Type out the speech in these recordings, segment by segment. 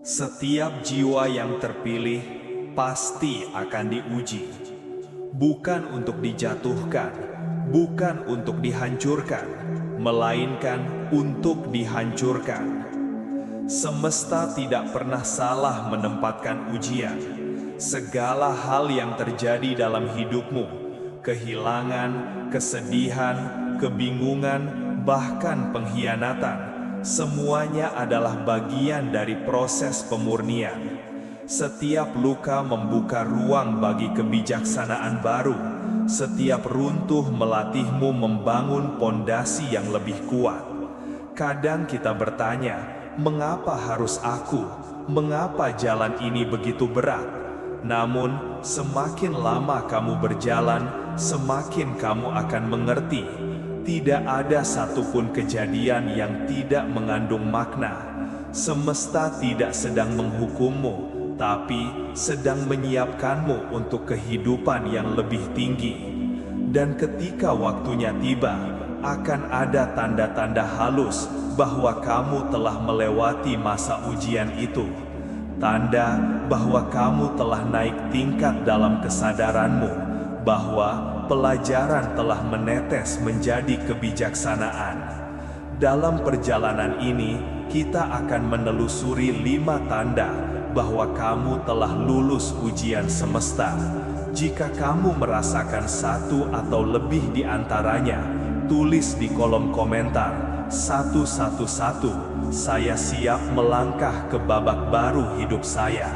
Setiap jiwa yang terpilih pasti akan diuji, bukan untuk dijatuhkan, bukan untuk dihancurkan, melainkan untuk dihancurkan. Semesta tidak pernah salah menempatkan ujian. Segala hal yang terjadi dalam hidupmu, kehilangan, kesedihan, kebingungan, bahkan pengkhianatan, semuanya adalah bagian dari proses pemurnian. Setiap luka membuka ruang bagi kebijaksanaan baru. Setiap runtuh melatihmu membangun pondasi yang lebih kuat. Kadang kita bertanya, mengapa harus aku? Mengapa jalan ini begitu berat? Namun, semakin lama kamu berjalan, semakin kamu akan mengerti. Tidak ada satupun kejadian yang tidak mengandung makna. Semesta tidak sedang menghukummu, tapi sedang menyiapkanmu untuk kehidupan yang lebih tinggi. Dan ketika waktunya tiba, akan ada tanda-tanda halus bahwa kamu telah melewati masa ujian itu. Tanda bahwa kamu telah naik tingkat dalam kesadaranmu, bahwa pelajaran telah menetes menjadi kebijaksanaan. Dalam perjalanan ini, kita akan menelusuri 5 tanda bahwa kamu telah lulus ujian semesta. Jika kamu merasakan satu atau lebih di antaranya, tulis di kolom komentar 111. Saya siap melangkah ke babak baru hidup saya.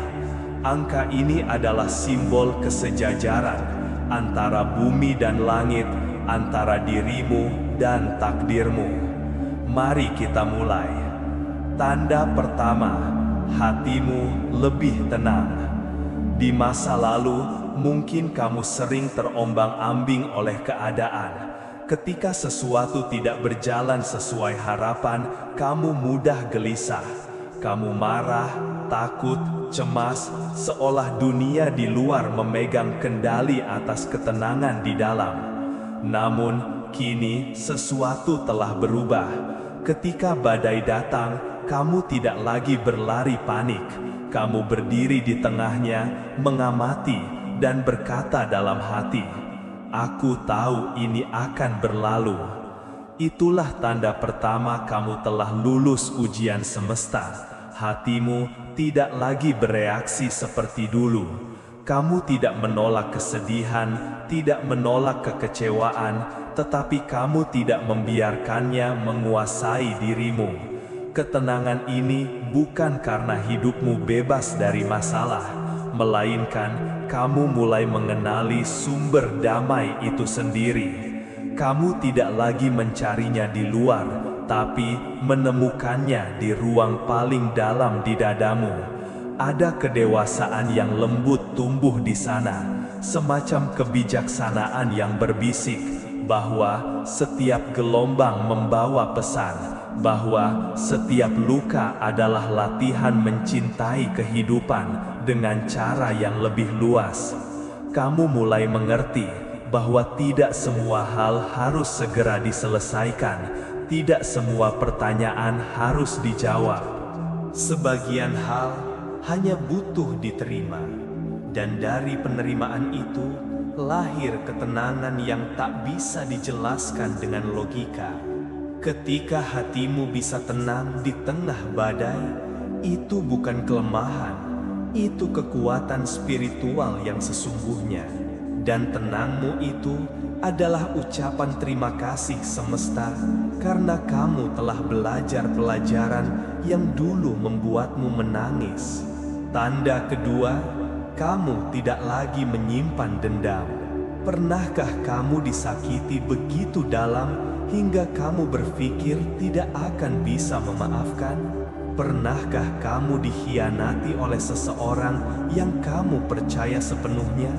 Angka ini adalah simbol kesejajaran antara bumi dan langit, antara dirimu dan takdirmu. Mari kita mulai. Tanda pertama, hatimu lebih tenang. Di masa lalu, mungkin kamu sering terombang-ambing oleh keadaan. Ketika sesuatu tidak berjalan sesuai harapan, kamu mudah gelisah. Kamu marah, takut, cemas, seolah dunia di luar memegang kendali atas ketenangan di dalam. Namun, kini sesuatu telah berubah. Ketika badai datang, kamu tidak lagi berlari panik. Kamu berdiri di tengahnya, mengamati, dan berkata dalam hati, "Aku tahu ini akan berlalu." Itulah tanda pertama kamu telah lulus ujian semesta. Hatimu tidak lagi bereaksi seperti dulu. Kamu tidak menolak kesedihan, tidak menolak kekecewaan, tetapi kamu tidak membiarkannya menguasai dirimu. Ketenangan ini bukan karena hidupmu bebas dari masalah, melainkan kamu mulai mengenali sumber damai itu sendiri. Kamu tidak lagi mencarinya di luar, tapi menemukannya di ruang paling dalam di dadamu. Ada kedewasaan yang lembut tumbuh di sana, semacam kebijaksanaan yang berbisik bahwa setiap gelombang membawa pesan, bahwa setiap luka adalah latihan mencintai kehidupan dengan cara yang lebih luas. Kamu mulai mengerti bahwa tidak semua hal harus segera diselesaikan, tidak semua pertanyaan harus dijawab. Sebagian hal hanya butuh diterima, dan dari penerimaan itu lahir ketenangan yang tak bisa dijelaskan dengan logika. Ketika hatimu bisa tenang di tengah badai, itu bukan kelemahan, itu kekuatan spiritual yang sesungguhnya. Dan tenangmu itu adalah ucapan terima kasih semesta karena kamu telah belajar pelajaran yang dulu membuatmu menangis. Tanda kedua, kamu tidak lagi menyimpan dendam. Pernahkah kamu disakiti begitu dalam hingga kamu berpikir tidak akan bisa memaafkan? Pernahkah kamu dikhianati oleh seseorang yang kamu percaya sepenuhnya?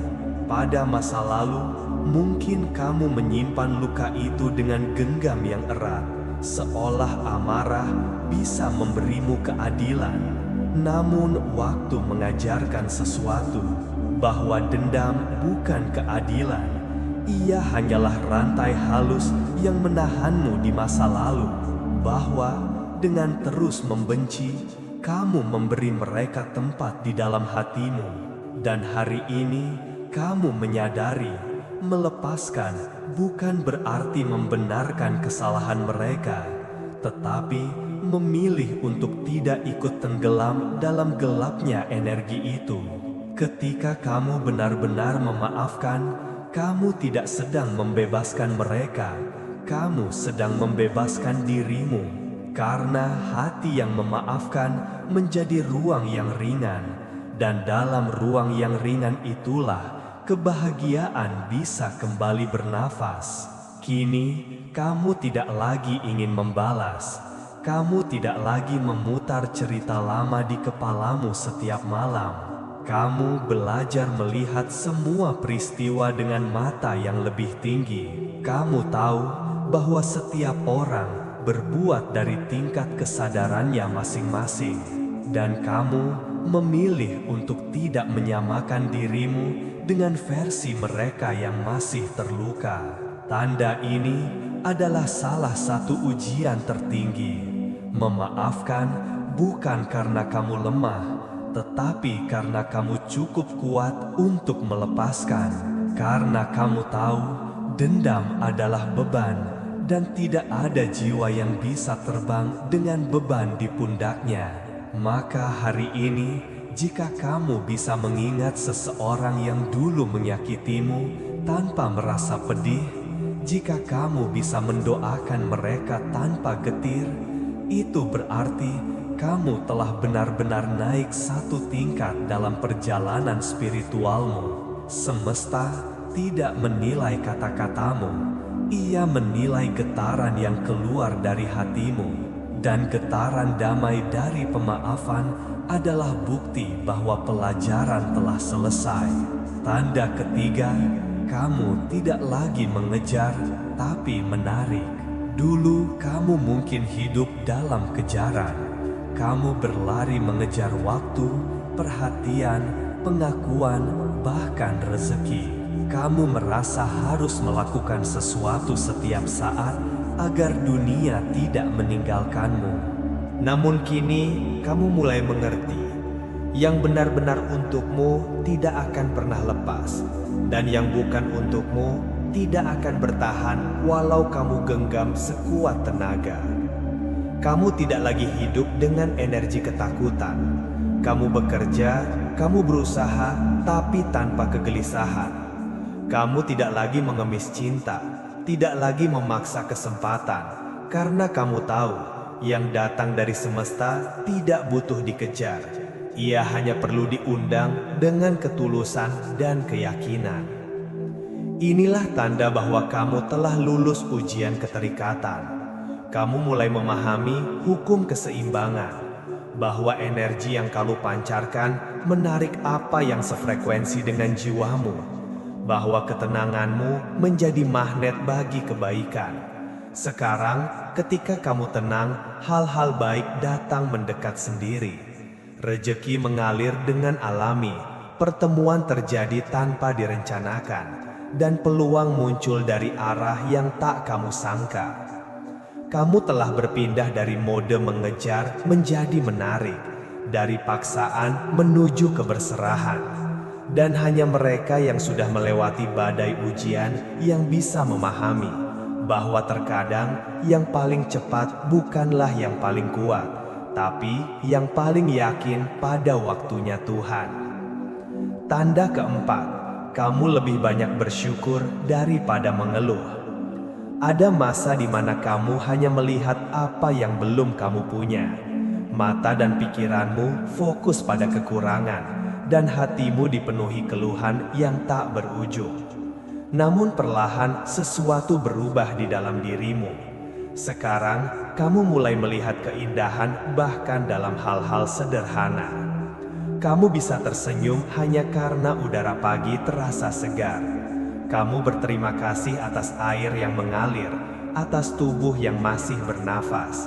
Pada masa lalu, mungkin kamu menyimpan luka itu dengan genggam yang erat, seolah amarah bisa memberimu keadilan. Namun waktu mengajarkan sesuatu, bahwa dendam bukan keadilan. Ia hanyalah rantai halus yang menahanmu di masa lalu, bahwa dengan terus membenci, kamu memberi mereka tempat di dalam hatimu. Dan hari ini kamu menyadari, melepaskan bukan berarti membenarkan kesalahan mereka, tetapi memilih untuk tidak ikut tenggelam dalam gelapnya energi itu. Ketika kamu benar-benar memaafkan, kamu tidak sedang membebaskan mereka, kamu sedang membebaskan dirimu, karena hati yang memaafkan menjadi ruang yang ringan, dan dalam ruang yang ringan itulah kebahagiaan bisa kembali bernafas. Kini kamu tidak lagi ingin membalas, kamu tidak lagi memutar cerita lama di kepalamu setiap malam. Kamu belajar melihat semua peristiwa dengan mata yang lebih tinggi. Kamu tahu bahwa setiap orang berbuat dari tingkat kesadarannya masing-masing, dan kamu memilih untuk tidak menyamakan dirimu dengan versi mereka yang masih terluka. Tanda ini adalah salah satu ujian tertinggi. Memaafkan bukan karena kamu lemah, tetapi karena kamu cukup kuat untuk melepaskan. Karena kamu tahu dendam adalah beban, dan tidak ada jiwa yang bisa terbang dengan beban di pundaknya. Maka hari ini, jika kamu bisa mengingat seseorang yang dulu menyakitimu tanpa merasa pedih, jika kamu bisa mendoakan mereka tanpa getir, itu berarti kamu telah benar-benar naik satu tingkat dalam perjalanan spiritualmu. Semesta tidak menilai kata-katamu, ia menilai getaran yang keluar dari hatimu. Dan getaran damai dari pemaafan adalah bukti bahwa pelajaran telah selesai. Tanda ketiga, kamu tidak lagi mengejar, tapi menarik. Dulu kamu mungkin hidup dalam kejaran. Kamu berlari mengejar waktu, perhatian, pengakuan, bahkan rezeki. Kamu merasa harus melakukan sesuatu setiap saat agar dunia tidak meninggalkanmu. Namun kini kamu mulai mengerti, yang benar-benar untukmu tidak akan pernah lepas, dan yang bukan untukmu tidak akan bertahan walau kamu genggam sekuat tenaga. Kamu tidak lagi hidup dengan energi ketakutan. Kamu bekerja, kamu berusaha, tapi tanpa kegelisahan. Kamu tidak lagi mengemis cinta, tidak lagi memaksa kesempatan, karena kamu tahu yang datang dari semesta tidak butuh dikejar. Ia hanya perlu diundang dengan ketulusan dan keyakinan. Inilah tanda bahwa kamu telah lulus ujian keterikatan. Kamu mulai memahami hukum keseimbangan, bahwa energi yang kamu pancarkan menarik apa yang sefrekuensi dengan jiwamu, bahwa ketenanganmu menjadi magnet bagi kebaikan. Sekarang, ketika kamu tenang, hal-hal baik datang mendekat sendiri. Rezeki mengalir dengan alami, pertemuan terjadi tanpa direncanakan, dan peluang muncul dari arah yang tak kamu sangka. Kamu telah berpindah dari mode mengejar menjadi menarik, dari paksaan menuju keberserahan. Dan hanya mereka yang sudah melewati badai ujian yang bisa memahami bahwa terkadang yang paling cepat bukanlah yang paling kuat, tapi yang paling yakin pada waktunya Tuhan. Tanda keempat, kamu lebih banyak bersyukur daripada mengeluh. Ada masa di mana kamu hanya melihat apa yang belum kamu punya. Mata dan pikiranmu fokus pada kekurangan, dan hatimu dipenuhi keluhan yang tak berujung. Namun perlahan sesuatu berubah di dalam dirimu. Sekarang kamu mulai melihat keindahan bahkan dalam hal-hal sederhana. Kamu bisa tersenyum hanya karena udara pagi terasa segar. Kamu berterima kasih atas air yang mengalir, atas tubuh yang masih bernafas.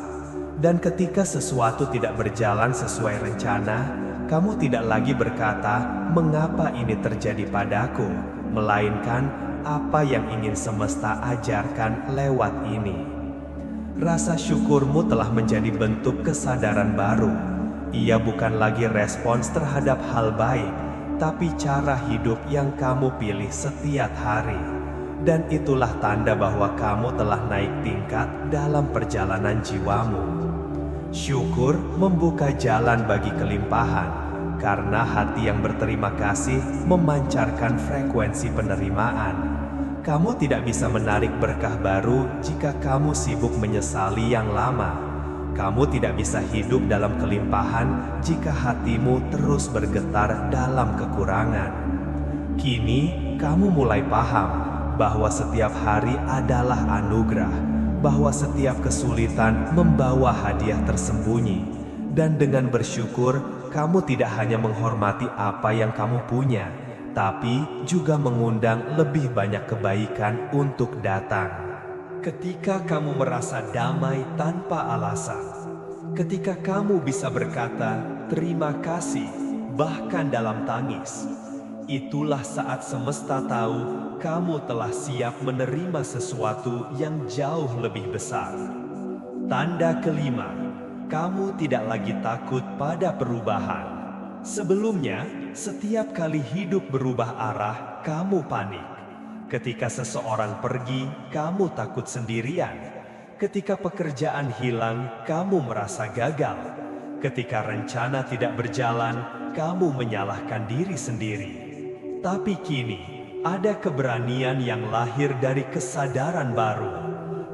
Dan ketika sesuatu tidak berjalan sesuai rencana, kamu tidak lagi berkata, "Mengapa ini terjadi padaku?" Melainkan, apa yang ingin semesta ajarkan lewat ini. Rasa syukurmu telah menjadi bentuk kesadaran baru. Ia bukan lagi respons terhadap hal baik, tapi cara hidup yang kamu pilih setiap hari. Dan itulah tanda bahwa kamu telah naik tingkat dalam perjalanan jiwamu. Syukur membuka jalan bagi kelimpahan, karena hati yang berterima kasih memancarkan frekuensi penerimaan. Kamu tidak bisa menarik berkah baru jika kamu sibuk menyesali yang lama. Kamu tidak bisa hidup dalam kelimpahan jika hatimu terus bergetar dalam kekurangan. Kini, kamu mulai paham bahwa setiap hari adalah anugerah, bahwa setiap kesulitan membawa hadiah tersembunyi. Dan dengan bersyukur, kamu tidak hanya menghormati apa yang kamu punya, tapi juga mengundang lebih banyak kebaikan untuk datang. Ketika kamu merasa damai tanpa alasan, ketika kamu bisa berkata terima kasih bahkan dalam tangis, itulah saat semesta tahu kamu telah siap menerima sesuatu yang jauh lebih besar. Tanda kelima, kamu tidak lagi takut pada perubahan. Sebelumnya, setiap kali hidup berubah arah, kamu panik. Ketika seseorang pergi, kamu takut sendirian. Ketika pekerjaan hilang, kamu merasa gagal. Ketika rencana tidak berjalan, kamu menyalahkan diri sendiri. Tapi kini, ada keberanian yang lahir dari kesadaran baru.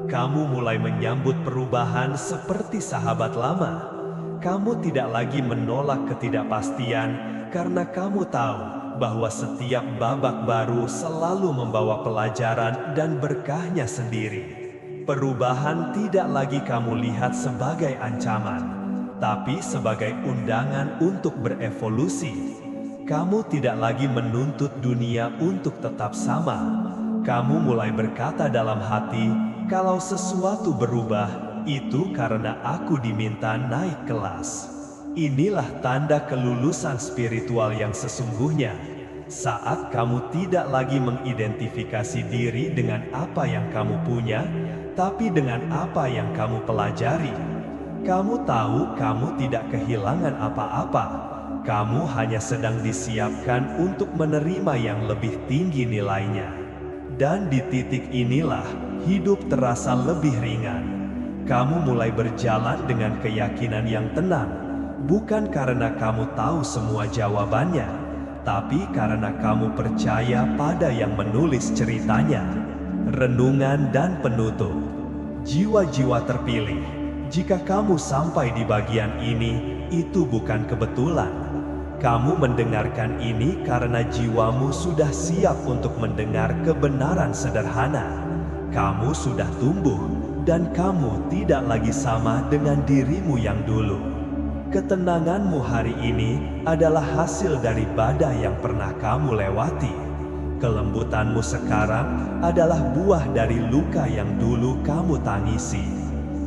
Kamu mulai menyambut perubahan seperti sahabat lama. Kamu tidak lagi menolak ketidakpastian karena kamu tahu bahwa setiap babak baru selalu membawa pelajaran dan berkahnya sendiri. Perubahan tidak lagi kamu lihat sebagai ancaman, tapi sebagai undangan untuk berevolusi. Kamu tidak lagi menuntut dunia untuk tetap sama. Kamu mulai berkata dalam hati, kalau sesuatu berubah, itu karena aku diminta naik kelas. Inilah tanda kelulusan spiritual yang sesungguhnya. Saat kamu tidak lagi mengidentifikasi diri dengan apa yang kamu punya, tapi dengan apa yang kamu pelajari. Kamu tahu kamu tidak kehilangan apa-apa. Kamu hanya sedang disiapkan untuk menerima yang lebih tinggi nilainya. Dan di titik inilah hidup terasa lebih ringan. Kamu mulai berjalan dengan keyakinan yang tenang, bukan karena kamu tahu semua jawabannya, tapi karena kamu percaya pada yang menulis ceritanya. Renungan dan penutup. Jiwa-jiwa terpilih, jika kamu sampai di bagian ini, itu bukan kebetulan. Kamu mendengarkan ini karena jiwamu sudah siap untuk mendengar kebenaran sederhana. Kamu sudah tumbuh, dan kamu tidak lagi sama dengan dirimu yang dulu. Ketenanganmu hari ini adalah hasil dari badai yang pernah kamu lewati. Kelembutanmu sekarang adalah buah dari luka yang dulu kamu tangisi.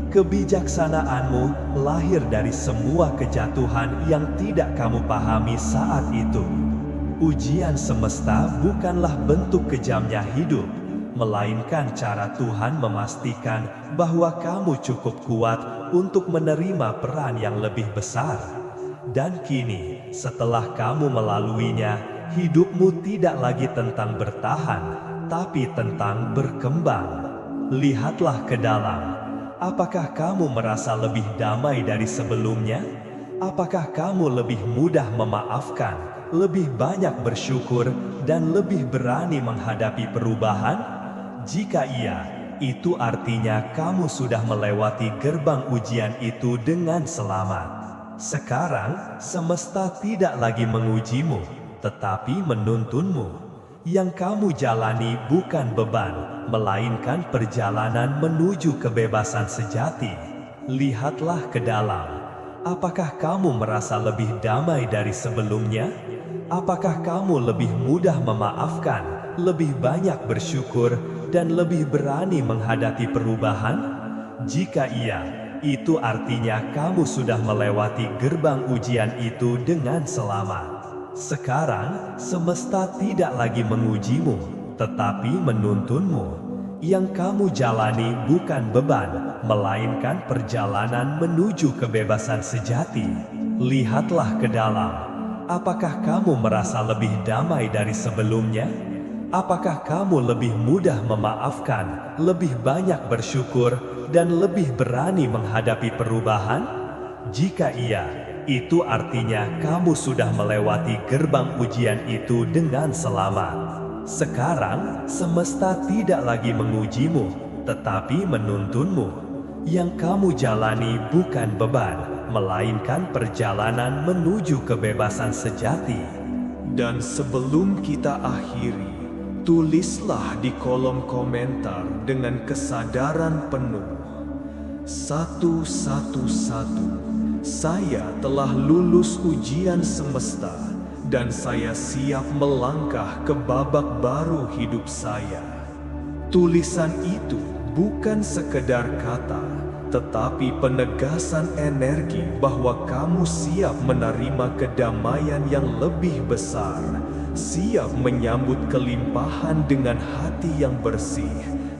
Kebijaksanaanmu lahir dari semua kejatuhan yang tidak kamu pahami saat itu. Ujian semesta bukanlah bentuk kejamnya hidup, melainkan cara Tuhan memastikan bahwa kamu cukup kuat untuk menerima peran yang lebih besar. Dan kini, setelah kamu melaluinya, hidupmu tidak lagi tentang bertahan, tapi tentang berkembang. Lihatlah ke dalam. Apakah kamu merasa lebih damai dari sebelumnya? Apakah kamu lebih mudah memaafkan, lebih banyak bersyukur, dan lebih berani menghadapi perubahan? Jika iya, itu artinya kamu sudah melewati gerbang ujian itu dengan selamat. Sekarang, semesta tidak lagi mengujimu, tetapi menuntunmu. Yang kamu jalani bukan beban, melainkan perjalanan menuju kebebasan sejati. Lihatlah ke dalam. Apakah kamu merasa lebih damai dari sebelumnya? Apakah kamu lebih mudah memaafkan, lebih banyak bersyukur, dan lebih berani menghadapi perubahan? Jika iya, itu artinya kamu sudah melewati gerbang ujian itu dengan selamat. Sekarang, semesta tidak lagi mengujimu, tetapi menuntunmu. Yang kamu jalani bukan beban, melainkan perjalanan menuju kebebasan sejati. Lihatlah ke dalam. Apakah kamu merasa lebih damai dari sebelumnya? Apakah kamu lebih mudah memaafkan, lebih banyak bersyukur, dan lebih berani menghadapi perubahan? Jika iya, itu artinya kamu sudah melewati gerbang ujian itu dengan selamat. Sekarang, semesta tidak lagi mengujimu, tetapi menuntunmu. Yang kamu jalani bukan beban, melainkan perjalanan menuju kebebasan sejati. Dan sebelum kita akhiri, tulislah di kolom komentar dengan kesadaran penuh. 111. Saya telah lulus ujian semesta dan saya siap melangkah ke babak baru hidup saya. Tulisan itu bukan sekedar kata, tetapi penegasan energi bahwa kamu siap menerima kedamaian yang lebih besar, siap menyambut kelimpahan dengan hati yang bersih,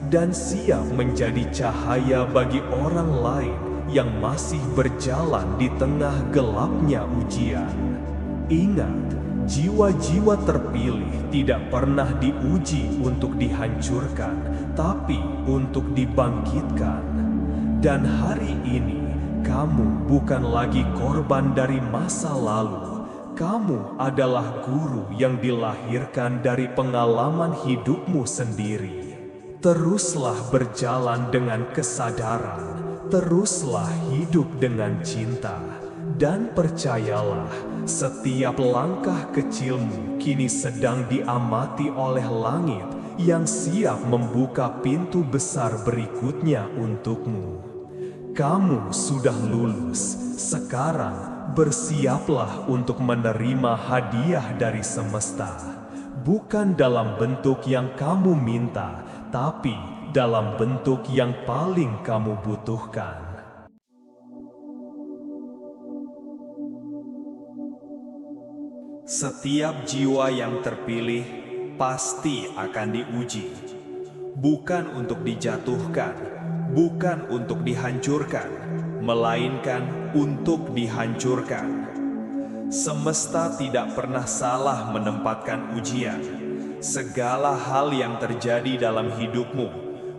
dan siap menjadi cahaya bagi orang lain yang masih berjalan di tengah gelapnya ujian. Ingat, jiwa-jiwa terpilih tidak pernah diuji untuk dihancurkan, tapi untuk dibangkitkan. Dan hari ini, kamu bukan lagi korban dari masa lalu. Kamu adalah guru yang dilahirkan dari pengalaman hidupmu sendiri. Teruslah berjalan dengan kesadaran, teruslah hidup dengan cinta, dan percayalah, setiap langkah kecilmu kini sedang diamati oleh langit yang siap membuka pintu besar berikutnya untukmu. Kamu sudah lulus, sekarang bersiaplah untuk menerima hadiah dari semesta. Bukan dalam bentuk yang kamu minta, tapi dalam bentuk yang paling kamu butuhkan. Setiap jiwa yang terpilih pasti akan diuji. Bukan untuk dijatuhkan, bukan untuk dihancurkan, melainkan untuk dihancurkan. Semesta tidak pernah salah menempatkan ujian. Segala hal yang terjadi dalam hidupmu,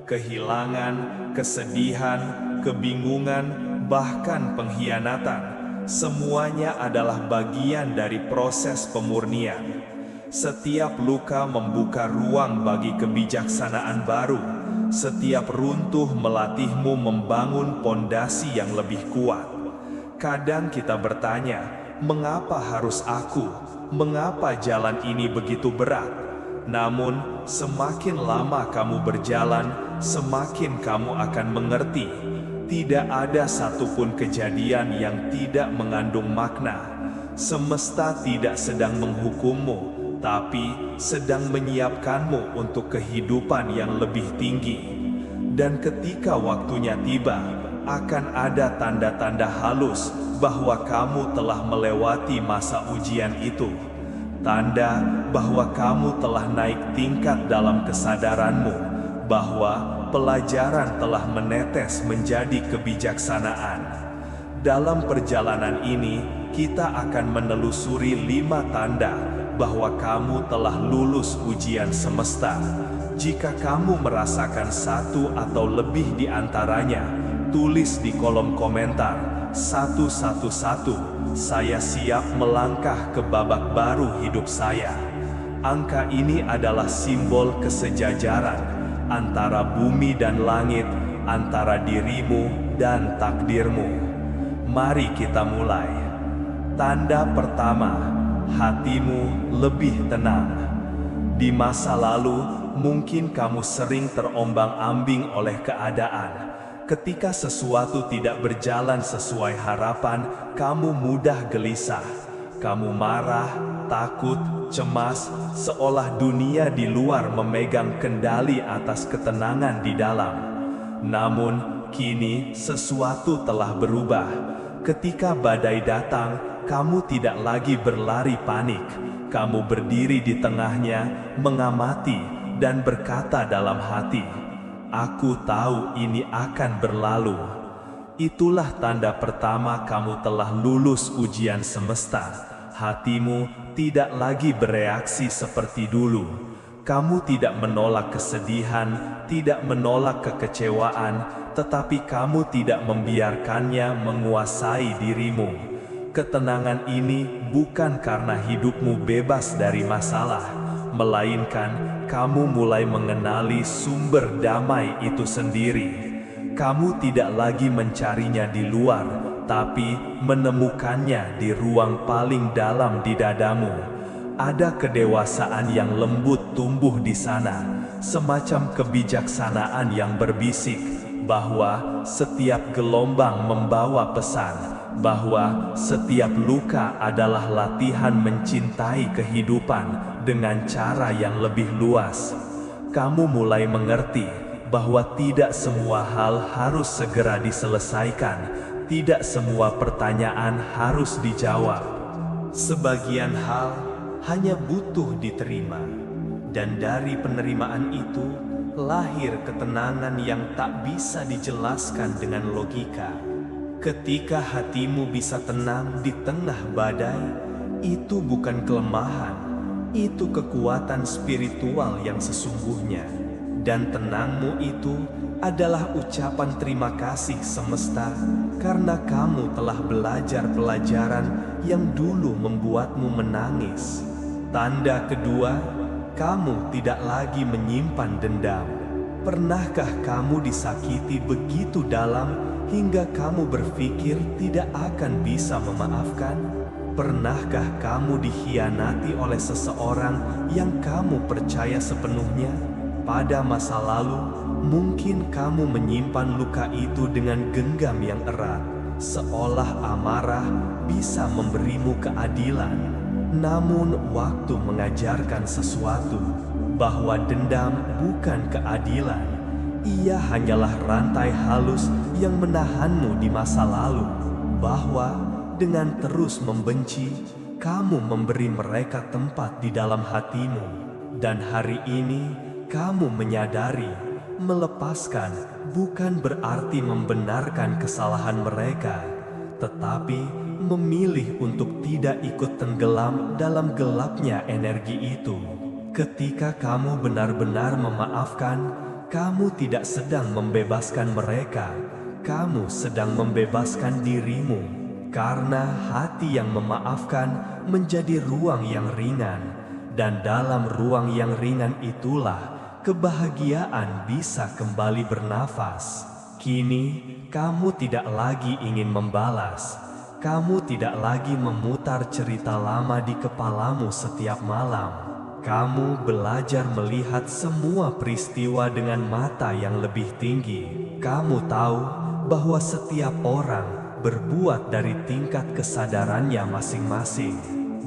kehilangan, kesedihan, kebingungan, bahkan pengkhianatan, semuanya adalah bagian dari proses pemurnian. Setiap luka membuka ruang bagi kebijaksanaan baru. Setiap runtuh melatihmu membangun pondasi yang lebih kuat. Kadang kita bertanya, mengapa harus aku? Mengapa jalan ini begitu berat? Namun, semakin lama kamu berjalan, semakin kamu akan mengerti. Tidak ada satupun kejadian yang tidak mengandung makna. Semesta tidak sedang menghukummu, tapi sedang menyiapkanmu untuk kehidupan yang lebih tinggi. Dan ketika waktunya tiba, akan ada tanda-tanda halus bahwa kamu telah melewati masa ujian itu. Tanda bahwa kamu telah naik tingkat dalam kesadaranmu, bahwa pelajaran telah menetes menjadi kebijaksanaan. Dalam perjalanan ini, kita akan menelusuri 5 tanda bahwa kamu telah lulus ujian semesta. Jika kamu merasakan satu atau lebih di antaranya, tulis di kolom komentar 111. Saya siap melangkah ke babak baru hidup saya. Angka ini adalah simbol kesejajaran antara bumi dan langit, antara dirimu dan takdirmu. Mari kita mulai. Tanda pertama, hatimu lebih tenang. Di masa lalu, mungkin kamu sering terombang-ambing oleh keadaan. Ketika sesuatu tidak berjalan sesuai harapan, kamu mudah gelisah. Kamu marah, takut, cemas, seolah dunia di luar memegang kendali atas ketenangan di dalam. Namun, kini sesuatu telah berubah. Ketika badai datang, kamu tidak lagi berlari panik. Kamu berdiri di tengahnya, mengamati, dan berkata dalam hati, "Aku tahu ini akan berlalu." Itulah tanda pertama kamu telah lulus ujian semesta. Hatimu tidak lagi bereaksi seperti dulu. Kamu tidak menolak kesedihan, tidak menolak kekecewaan, tetapi kamu tidak membiarkannya menguasai dirimu. Ketenangan ini bukan karena hidupmu bebas dari masalah, melainkan kamu mulai mengenali sumber damai itu sendiri. Kamu tidak lagi mencarinya di luar, tapi menemukannya di ruang paling dalam di dadamu. Ada kedewasaan yang lembut tumbuh di sana, semacam kebijaksanaan yang berbisik bahwa setiap gelombang membawa pesan, bahwa setiap luka adalah latihan mencintai kehidupan dengan cara yang lebih luas. Kamu mulai mengerti bahwa tidak semua hal harus segera diselesaikan, tidak semua pertanyaan harus dijawab. Sebagian hal hanya butuh diterima, dan dari penerimaan itu lahir ketenangan yang tak bisa dijelaskan dengan logika. Ketika hatimu bisa tenang di tengah badai, itu bukan kelemahan, itu kekuatan spiritual yang sesungguhnya. Dan tenangmu itu adalah ucapan terima kasih semesta karena kamu telah belajar pelajaran yang dulu membuatmu menangis. Tanda kedua, kamu tidak lagi menyimpan dendam. Pernahkah kamu disakiti begitu dalam hingga kamu berpikir tidak akan bisa memaafkan? Pernahkah kamu dikhianati oleh seseorang yang kamu percaya sepenuhnya? Pada masa lalu, mungkin kamu menyimpan luka itu dengan genggam yang erat, seolah amarah bisa memberimu keadilan. Namun waktu mengajarkan sesuatu, bahwa dendam bukan keadilan. Ia hanyalah rantai halus yang menahanmu di masa lalu, bahwa dengan terus membenci, kamu memberi mereka tempat di dalam hatimu. Dan hari ini, kamu menyadari, melepaskan bukan berarti membenarkan kesalahan mereka, tetapi memilih untuk tidak ikut tenggelam dalam gelapnya energi itu. Ketika kamu benar-benar memaafkan, kamu tidak sedang membebaskan mereka, kamu sedang membebaskan dirimu, karena hati yang memaafkan menjadi ruang yang ringan, dan dalam ruang yang ringan itulah kebahagiaan bisa kembali bernafas. Kini, kamu tidak lagi ingin membalas. Kamu tidak lagi memutar cerita lama di kepalamu setiap malam. Kamu belajar melihat semua peristiwa dengan mata yang lebih tinggi. Kamu tahu bahwa setiap orang berbuat dari tingkat kesadarannya masing-masing.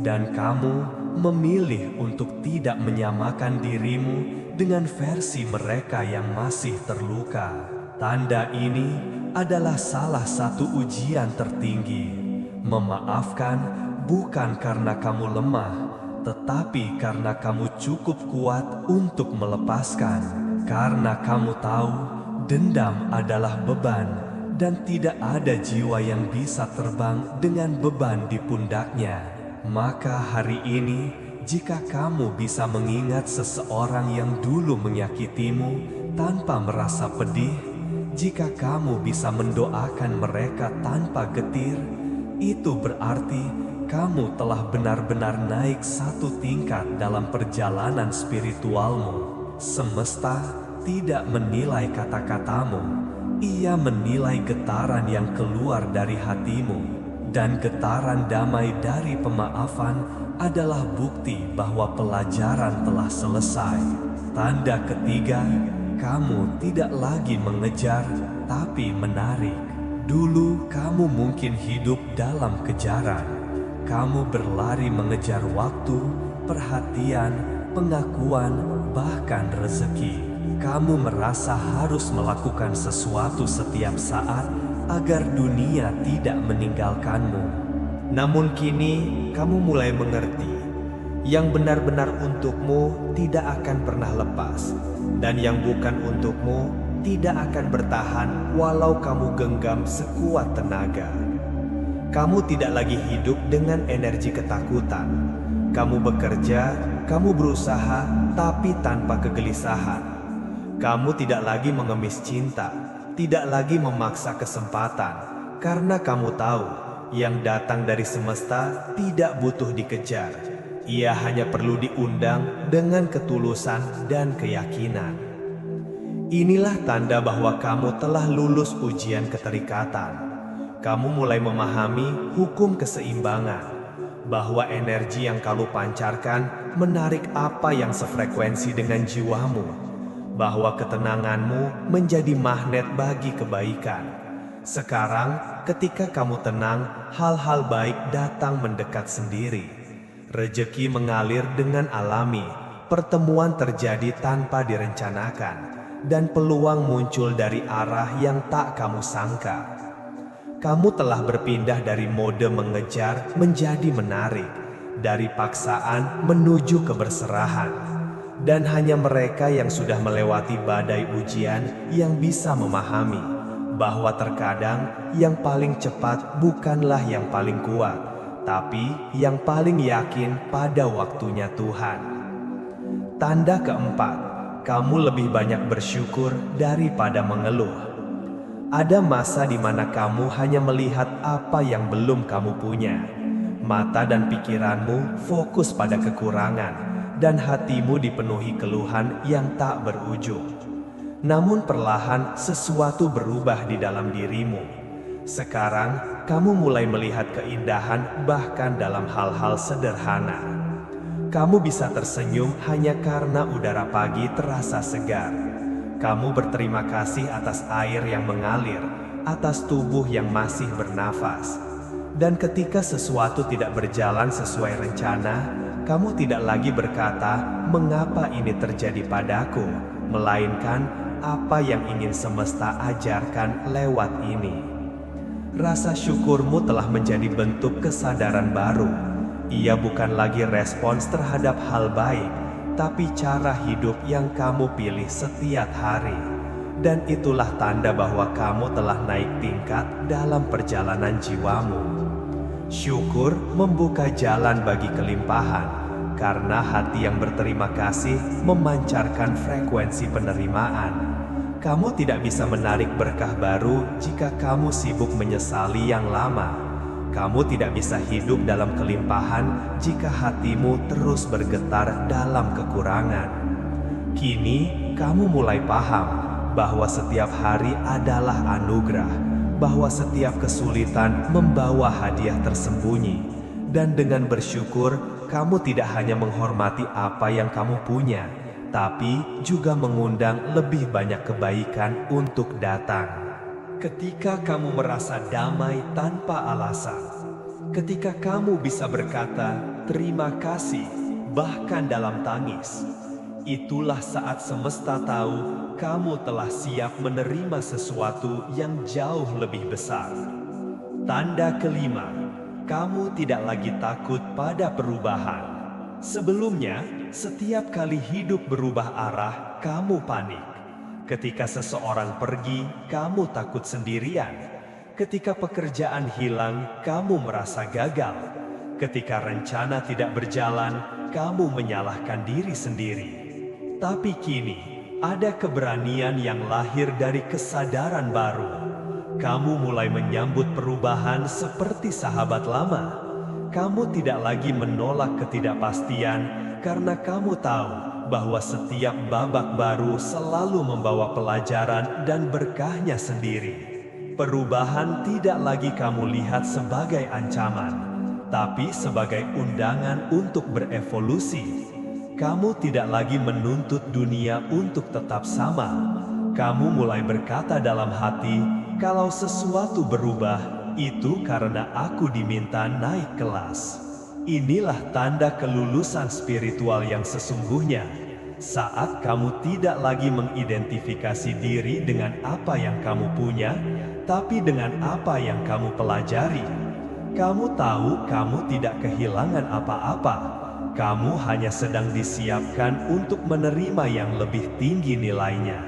Dan kamu memilih untuk tidak menyamakan dirimu dengan versi mereka yang masih terluka. Tanda ini adalah salah satu ujian tertinggi. Memaafkan bukan karena kamu lemah, tetapi karena kamu cukup kuat untuk melepaskan. Karena kamu tahu dendam adalah beban, dan tidak ada jiwa yang bisa terbang dengan beban di pundaknya. Maka hari ini, jika kamu bisa mengingat seseorang yang dulu menyakitimu tanpa merasa pedih, jika kamu bisa mendoakan mereka tanpa getir, itu berarti kamu telah benar-benar naik satu tingkat dalam perjalanan spiritualmu. Semesta tidak menilai kata-katamu, ia menilai getaran yang keluar dari hatimu. Dan getaran damai dari pemaafan adalah bukti bahwa pelajaran telah selesai. Tanda ketiga, kamu tidak lagi mengejar, tapi menarik. Dulu kamu mungkin hidup dalam kejaran. Kamu berlari mengejar waktu, perhatian, pengakuan, bahkan rezeki. Kamu merasa harus melakukan sesuatu setiap saat agar dunia tidak meninggalkanmu. Namun kini kamu mulai mengerti, yang benar-benar untukmu tidak akan pernah lepas, dan yang bukan untukmu tidak akan bertahan walau kamu genggam sekuat tenaga. Kamu tidak lagi hidup dengan energi ketakutan. Kamu bekerja, kamu berusaha, tapi tanpa kegelisahan. Kamu tidak lagi mengemis cinta, tidak lagi memaksa kesempatan, karena kamu tahu yang datang dari semesta tidak butuh dikejar. Ia hanya perlu diundang dengan ketulusan dan keyakinan. Inilah tanda bahwa kamu telah lulus ujian keterikatan. Kamu mulai memahami hukum keseimbangan, bahwa energi yang kamu pancarkan menarik apa yang sefrekuensi dengan jiwamu, bahwa ketenanganmu menjadi magnet bagi kebaikan. Sekarang, ketika kamu tenang, hal-hal baik datang mendekat sendiri. Rezeki mengalir dengan alami, pertemuan terjadi tanpa direncanakan, dan peluang muncul dari arah yang tak kamu sangka. Kamu telah berpindah dari mode mengejar menjadi menarik, dari paksaan menuju keberserahan. Dan hanya mereka yang sudah melewati badai ujian yang bisa memahami bahwa terkadang yang paling cepat bukanlah yang paling kuat, tapi yang paling yakin pada waktunya Tuhan. Tanda keempat, kamu lebih banyak bersyukur daripada mengeluh. Ada masa di mana kamu hanya melihat apa yang belum kamu punya. Mata dan pikiranmu fokus pada kekurangan, dan hatimu dipenuhi keluhan yang tak berujung. Namun perlahan sesuatu berubah di dalam dirimu. Sekarang kamu mulai melihat keindahan bahkan dalam hal-hal sederhana. Kamu bisa tersenyum hanya karena udara pagi terasa segar. Kamu berterima kasih atas air yang mengalir, atas tubuh yang masih bernafas. Dan ketika sesuatu tidak berjalan sesuai rencana, kamu tidak lagi berkata, "Mengapa ini terjadi padaku?" melainkan, "Apa yang ingin semesta ajarkan lewat ini?" Rasa syukurmu telah menjadi bentuk kesadaran baru. Ia bukan lagi respons terhadap hal baik, tapi cara hidup yang kamu pilih setiap hari. Dan itulah tanda bahwa kamu telah naik tingkat dalam perjalanan jiwamu. Syukur membuka jalan bagi kelimpahan, karena hati yang berterima kasih memancarkan frekuensi penerimaan. Kamu tidak bisa menarik berkah baru jika kamu sibuk menyesali yang lama. Kamu tidak bisa hidup dalam kelimpahan jika hatimu terus bergetar dalam kekurangan. Kini, kamu mulai paham bahwa setiap hari adalah anugerah, bahwa setiap kesulitan membawa hadiah tersembunyi. Dan dengan bersyukur, kamu tidak hanya menghormati apa yang kamu punya, tapi juga mengundang lebih banyak kebaikan untuk datang. Ketika kamu merasa damai tanpa alasan, ketika kamu bisa berkata terima kasih bahkan dalam tangis, itulah saat semesta tahu kamu telah siap menerima sesuatu yang jauh lebih besar. Tanda kelima, kamu tidak lagi takut pada perubahan. Sebelumnya, setiap kali hidup berubah arah, kamu panik. Ketika seseorang pergi, kamu takut sendirian. Ketika pekerjaan hilang, kamu merasa gagal. Ketika rencana tidak berjalan, kamu menyalahkan diri sendiri. Tapi kini, ada keberanian yang lahir dari kesadaran baru. Kamu mulai menyambut perubahan seperti sahabat lama. Kamu tidak lagi menolak ketidakpastian karena kamu tahu bahwa setiap babak baru selalu membawa pelajaran dan berkahnya sendiri. Perubahan tidak lagi kamu lihat sebagai ancaman, tapi sebagai undangan untuk berevolusi. Kamu tidak lagi menuntut dunia untuk tetap sama. Kamu mulai berkata dalam hati, kalau sesuatu berubah, itu karena aku diminta naik kelas. Inilah tanda kelulusan spiritual yang sesungguhnya. Saat kamu tidak lagi mengidentifikasi diri dengan apa yang kamu punya, tapi dengan apa yang kamu pelajari. Kamu tahu kamu tidak kehilangan apa-apa. Kamu hanya sedang disiapkan untuk menerima yang lebih tinggi nilainya.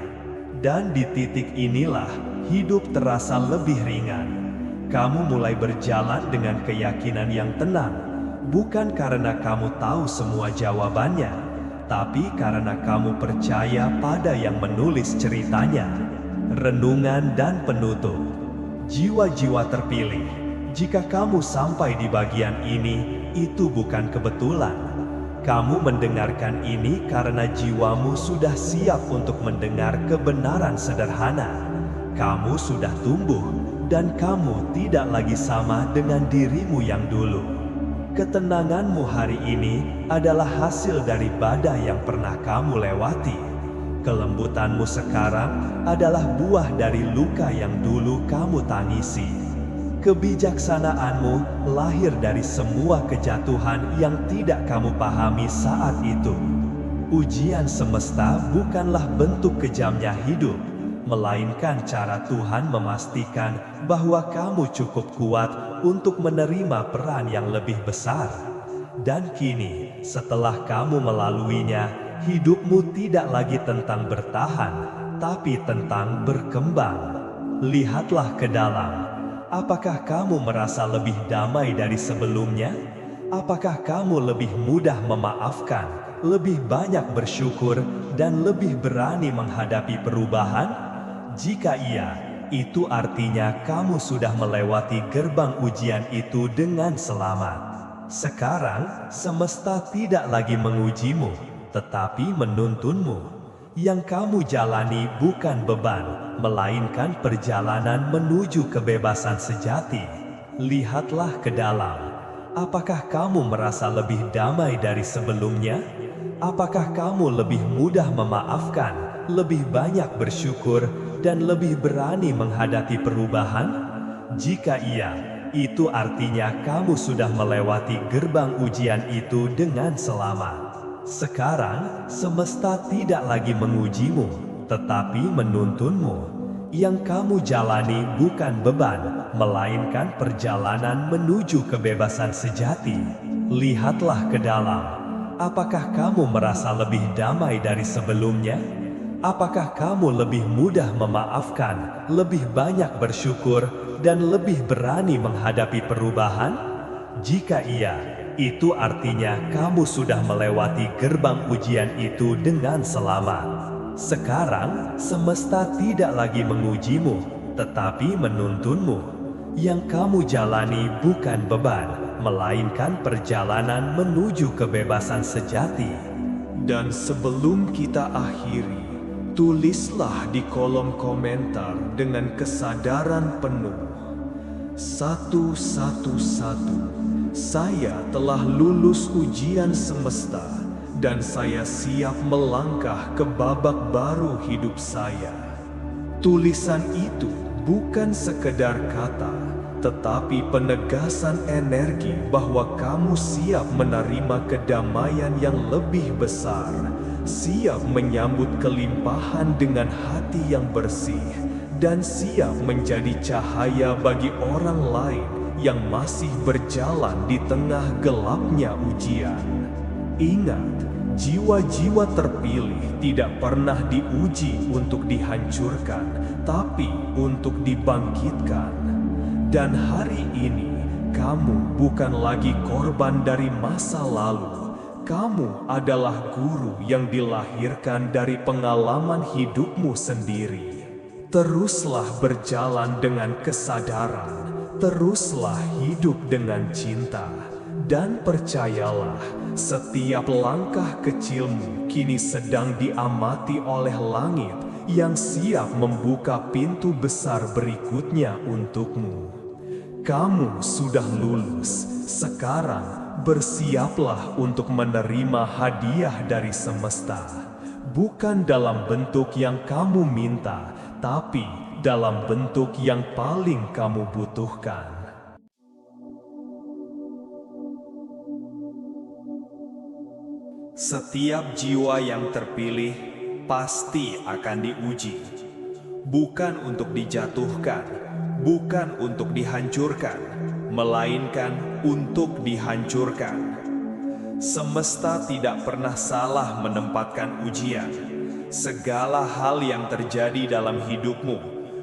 Dan di titik inilah hidup terasa lebih ringan. Kamu mulai berjalan dengan keyakinan yang tenang, bukan karena kamu tahu semua jawabannya, tapi karena kamu percaya pada yang menulis ceritanya. Renungan dan penutup. Jiwa-jiwa terpilih, jika kamu sampai di bagian ini, itu bukan kebetulan. Kamu mendengarkan ini karena jiwamu sudah siap untuk mendengar kebenaran sederhana. Kamu sudah tumbuh, dan kamu tidak lagi sama dengan dirimu yang dulu. Ketenanganmu hari ini adalah hasil dari badai yang pernah kamu lewati. Kelembutanmu sekarang adalah buah dari luka yang dulu kamu tangisi. Kebijaksanaanmu lahir dari semua kejatuhan yang tidak kamu pahami saat itu. Ujian semesta bukanlah bentuk kejamnya hidup, melainkan cara Tuhan memastikan bahwa kamu cukup kuat untuk menerima peran yang lebih besar. Dan kini, setelah kamu melaluinya, hidupmu tidak lagi tentang bertahan, tapi tentang berkembang. Lihatlah ke dalam. Apakah kamu merasa lebih damai dari sebelumnya? Apakah kamu lebih mudah memaafkan, lebih banyak bersyukur, dan lebih berani menghadapi perubahan? Jika iya, itu artinya kamu sudah melewati gerbang ujian itu dengan selamat. Sekarang, semesta tidak lagi mengujimu, tetapi menuntunmu. Yang kamu jalani bukan beban, melainkan perjalanan menuju kebebasan sejati. Lihatlah ke dalam. Apakah kamu merasa lebih damai dari sebelumnya? Apakah kamu lebih mudah memaafkan, lebih banyak bersyukur, dan lebih berani menghadapi perubahan? Jika iya, itu artinya kamu sudah melewati gerbang ujian itu dengan selamat. Sekarang, semesta tidak lagi mengujimu, tetapi menuntunmu. Yang kamu jalani bukan beban, melainkan perjalanan menuju kebebasan sejati. Lihatlah ke dalam. Apakah kamu merasa lebih damai dari sebelumnya? Apakah kamu lebih mudah memaafkan, lebih banyak bersyukur, dan lebih berani menghadapi perubahan? Jika iya, itu artinya kamu sudah melewati gerbang ujian itu dengan selamat. Sekarang, semesta tidak lagi mengujimu, tetapi menuntunmu. Yang kamu jalani bukan beban, melainkan perjalanan menuju kebebasan sejati. Dan sebelum kita akhiri, tulislah di kolom komentar dengan kesadaran penuh. 111. Saya telah lulus ujian semesta dan saya siap melangkah ke babak baru hidup saya. Tulisan itu bukan sekedar kata, tetapi penegasan energi bahwa kamu siap menerima kedamaian yang lebih besar, siap menyambut kelimpahan dengan hati yang bersih, dan siap menjadi cahaya bagi orang lain yang masih berjalan di tengah gelapnya ujian. Ingat, jiwa-jiwa terpilih tidak pernah diuji untuk dihancurkan, tapi untuk dibangkitkan. Dan hari ini, kamu bukan lagi korban dari masa lalu. Kamu adalah guru yang dilahirkan dari pengalaman hidupmu sendiri. Teruslah berjalan dengan kesadaran. Teruslah hidup dengan cinta, dan percayalah, setiap langkah kecilmu kini sedang diamati oleh langit yang siap membuka pintu besar berikutnya untukmu. Kamu sudah lulus, sekarang bersiaplah untuk menerima hadiah dari semesta. Bukan dalam bentuk yang kamu minta, tapi dalam bentuk yang paling kamu butuhkan. Setiap jiwa yang terpilih pasti akan diuji. Bukan untuk dijatuhkan, bukan untuk dihancurkan, melainkan untuk dihancurkan. Semesta tidak pernah salah menempatkan ujian. segala hal yang terjadi dalam hidupmu,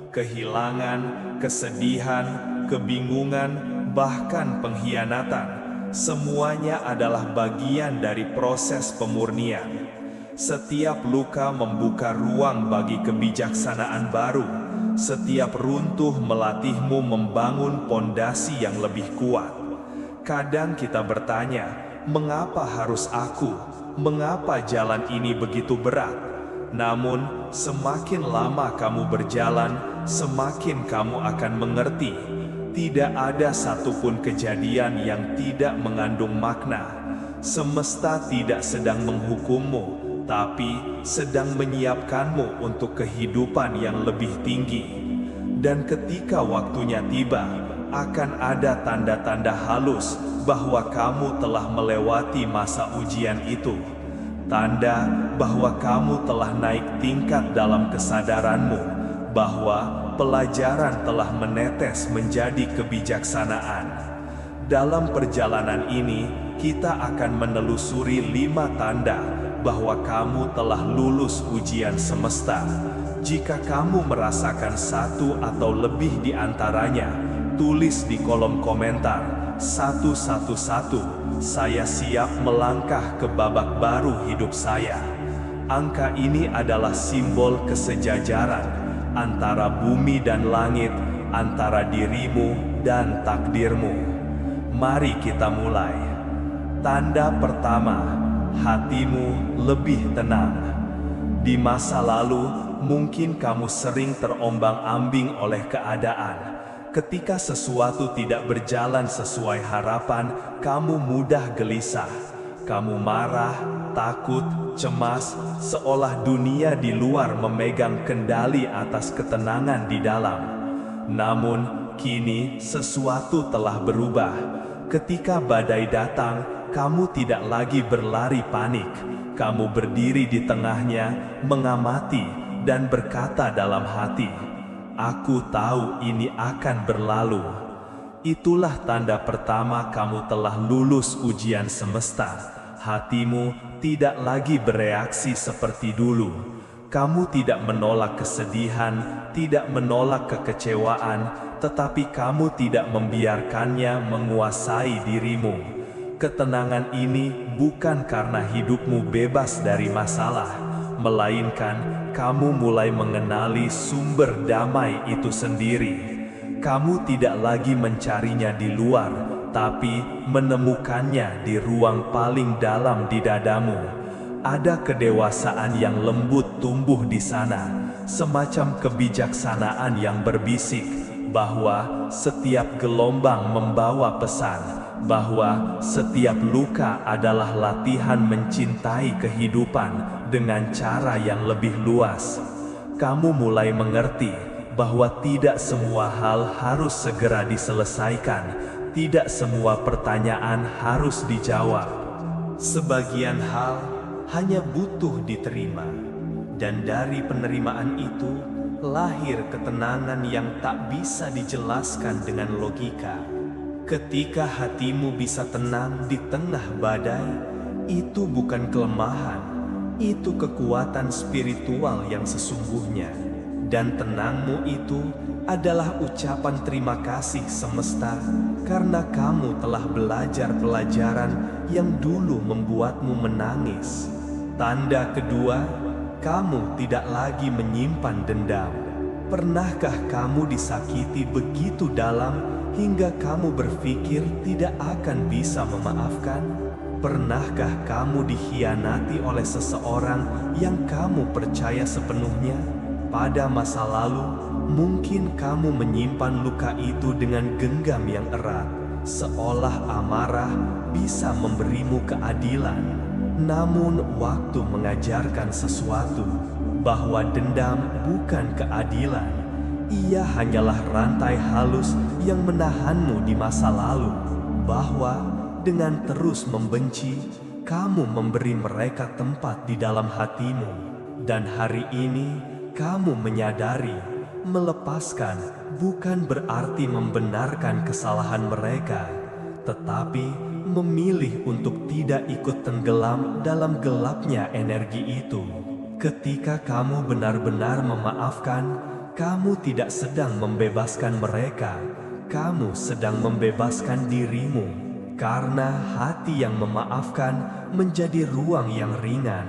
kehilangan, kesedihan, kebingungan, bahkan pengkhianatan, semuanya adalah bagian dari proses pemurnian. Setiap luka membuka ruang bagi kebijaksanaan baru. Setiap runtuh melatihmu membangun pondasi yang lebih kuat. Kadang kita bertanya, mengapa harus aku? Mengapa jalan ini begitu berat? Namun, semakin lama kamu berjalan, semakin kamu akan mengerti. Tidak ada satupun kejadian yang tidak mengandung makna. Semesta tidak sedang menghukummu, tapi sedang menyiapkanmu untuk kehidupan yang lebih tinggi. Dan ketika waktunya tiba, akan ada tanda-tanda halus bahwa kamu telah melewati masa ujian itu. Tanda bahwa kamu telah naik tingkat dalam kesadaranmu, bahwa pelajaran telah menetes menjadi kebijaksanaan. Dalam perjalanan ini, kita akan menelusuri 5 tanda bahwa kamu telah lulus ujian semesta. Jika kamu merasakan satu atau lebih di antaranya, tulis di kolom komentar 111. Saya siap melangkah ke babak baru hidup saya. Angka ini adalah simbol kesejajaran antara bumi dan langit, antara dirimu dan takdirmu. Mari kita mulai. Tanda pertama, hatimu lebih tenang. Di masa lalu, mungkin kamu sering terombang-ambing oleh keadaan. Ketika sesuatu tidak berjalan sesuai harapan, kamu mudah gelisah. Kamu marah, takut, cemas, seolah dunia di luar memegang kendali atas ketenangan di dalam. Namun, kini sesuatu telah berubah. Ketika badai datang, kamu tidak lagi berlari panik. Kamu berdiri di tengahnya, mengamati, dan berkata dalam hati, "Aku tahu ini akan berlalu." Itulah tanda pertama kamu telah lulus ujian semesta. Hatimu tidak lagi bereaksi seperti dulu. Kamu tidak menolak kesedihan, tidak menolak kekecewaan, tetapi kamu tidak membiarkannya menguasai dirimu. Ketenangan ini bukan karena hidupmu bebas dari masalah, melainkan kamu mulai mengenali sumber damai itu sendiri. Kamu tidak lagi mencarinya di luar, tapi menemukannya di ruang paling dalam di dadamu. Ada kedewasaan yang lembut tumbuh di sana, semacam kebijaksanaan yang berbisik bahwa setiap gelombang membawa pesan, bahwa setiap luka adalah latihan mencintai kehidupan dengan cara yang lebih luas. Kamu mulai mengerti bahwa tidak semua hal harus segera diselesaikan, tidak semua pertanyaan harus dijawab. Sebagian hal hanya butuh diterima, dan dari penerimaan itu lahir ketenangan yang tak bisa dijelaskan dengan logika. Ketika hatimu bisa tenang di tengah badai, itu bukan kelemahan, itu kekuatan spiritual yang sesungguhnya. Dan tenangmu itu adalah ucapan terima kasih semesta karena kamu telah belajar pelajaran yang dulu membuatmu menangis. Tanda kedua, kamu tidak lagi menyimpan dendam. Pernahkah kamu disakiti begitu dalam hingga kamu berpikir tidak akan bisa memaafkan? Pernahkah kamu dikhianati oleh seseorang yang kamu percaya sepenuhnya? Pada masa lalu, mungkin kamu menyimpan luka itu dengan genggam yang erat, seolah amarah bisa memberimu keadilan. Namun waktu mengajarkan sesuatu, bahwa dendam bukan keadilan. Ia hanyalah rantai halus yang menahanmu di masa lalu, bahwa dengan terus membenci, kamu memberi mereka tempat di dalam hatimu. Dan hari ini, kamu menyadari, melepaskan bukan berarti membenarkan kesalahan mereka, tetapi memilih untuk tidak ikut tenggelam dalam gelapnya energi itu. Ketika kamu benar-benar memaafkan, kamu tidak sedang membebaskan mereka, kamu sedang membebaskan dirimu. Karena hati yang memaafkan menjadi ruang yang ringan,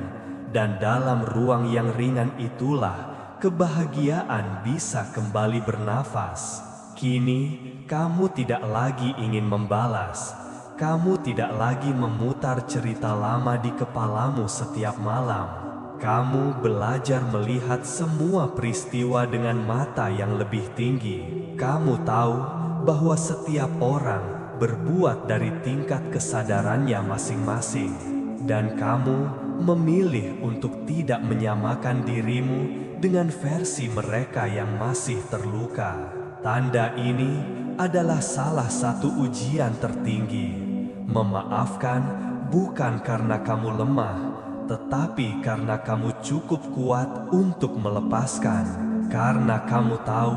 dan dalam ruang yang ringan itulah kebahagiaan bisa kembali bernafas. Kini, kamu tidak lagi ingin membalas. Kamu tidak lagi memutar cerita lama di kepalamu setiap malam. Kamu belajar melihat semua peristiwa dengan mata yang lebih tinggi. Kamu tahu bahwa setiap orang berbuat dari tingkat kesadarannya masing-masing. Dan kamu memilih untuk tidak menyamakan dirimu dengan versi mereka yang masih terluka. Tanda ini adalah salah satu ujian tertinggi. Memaafkan bukan karena kamu lemah, tetapi karena kamu cukup kuat untuk melepaskan. Karena kamu tahu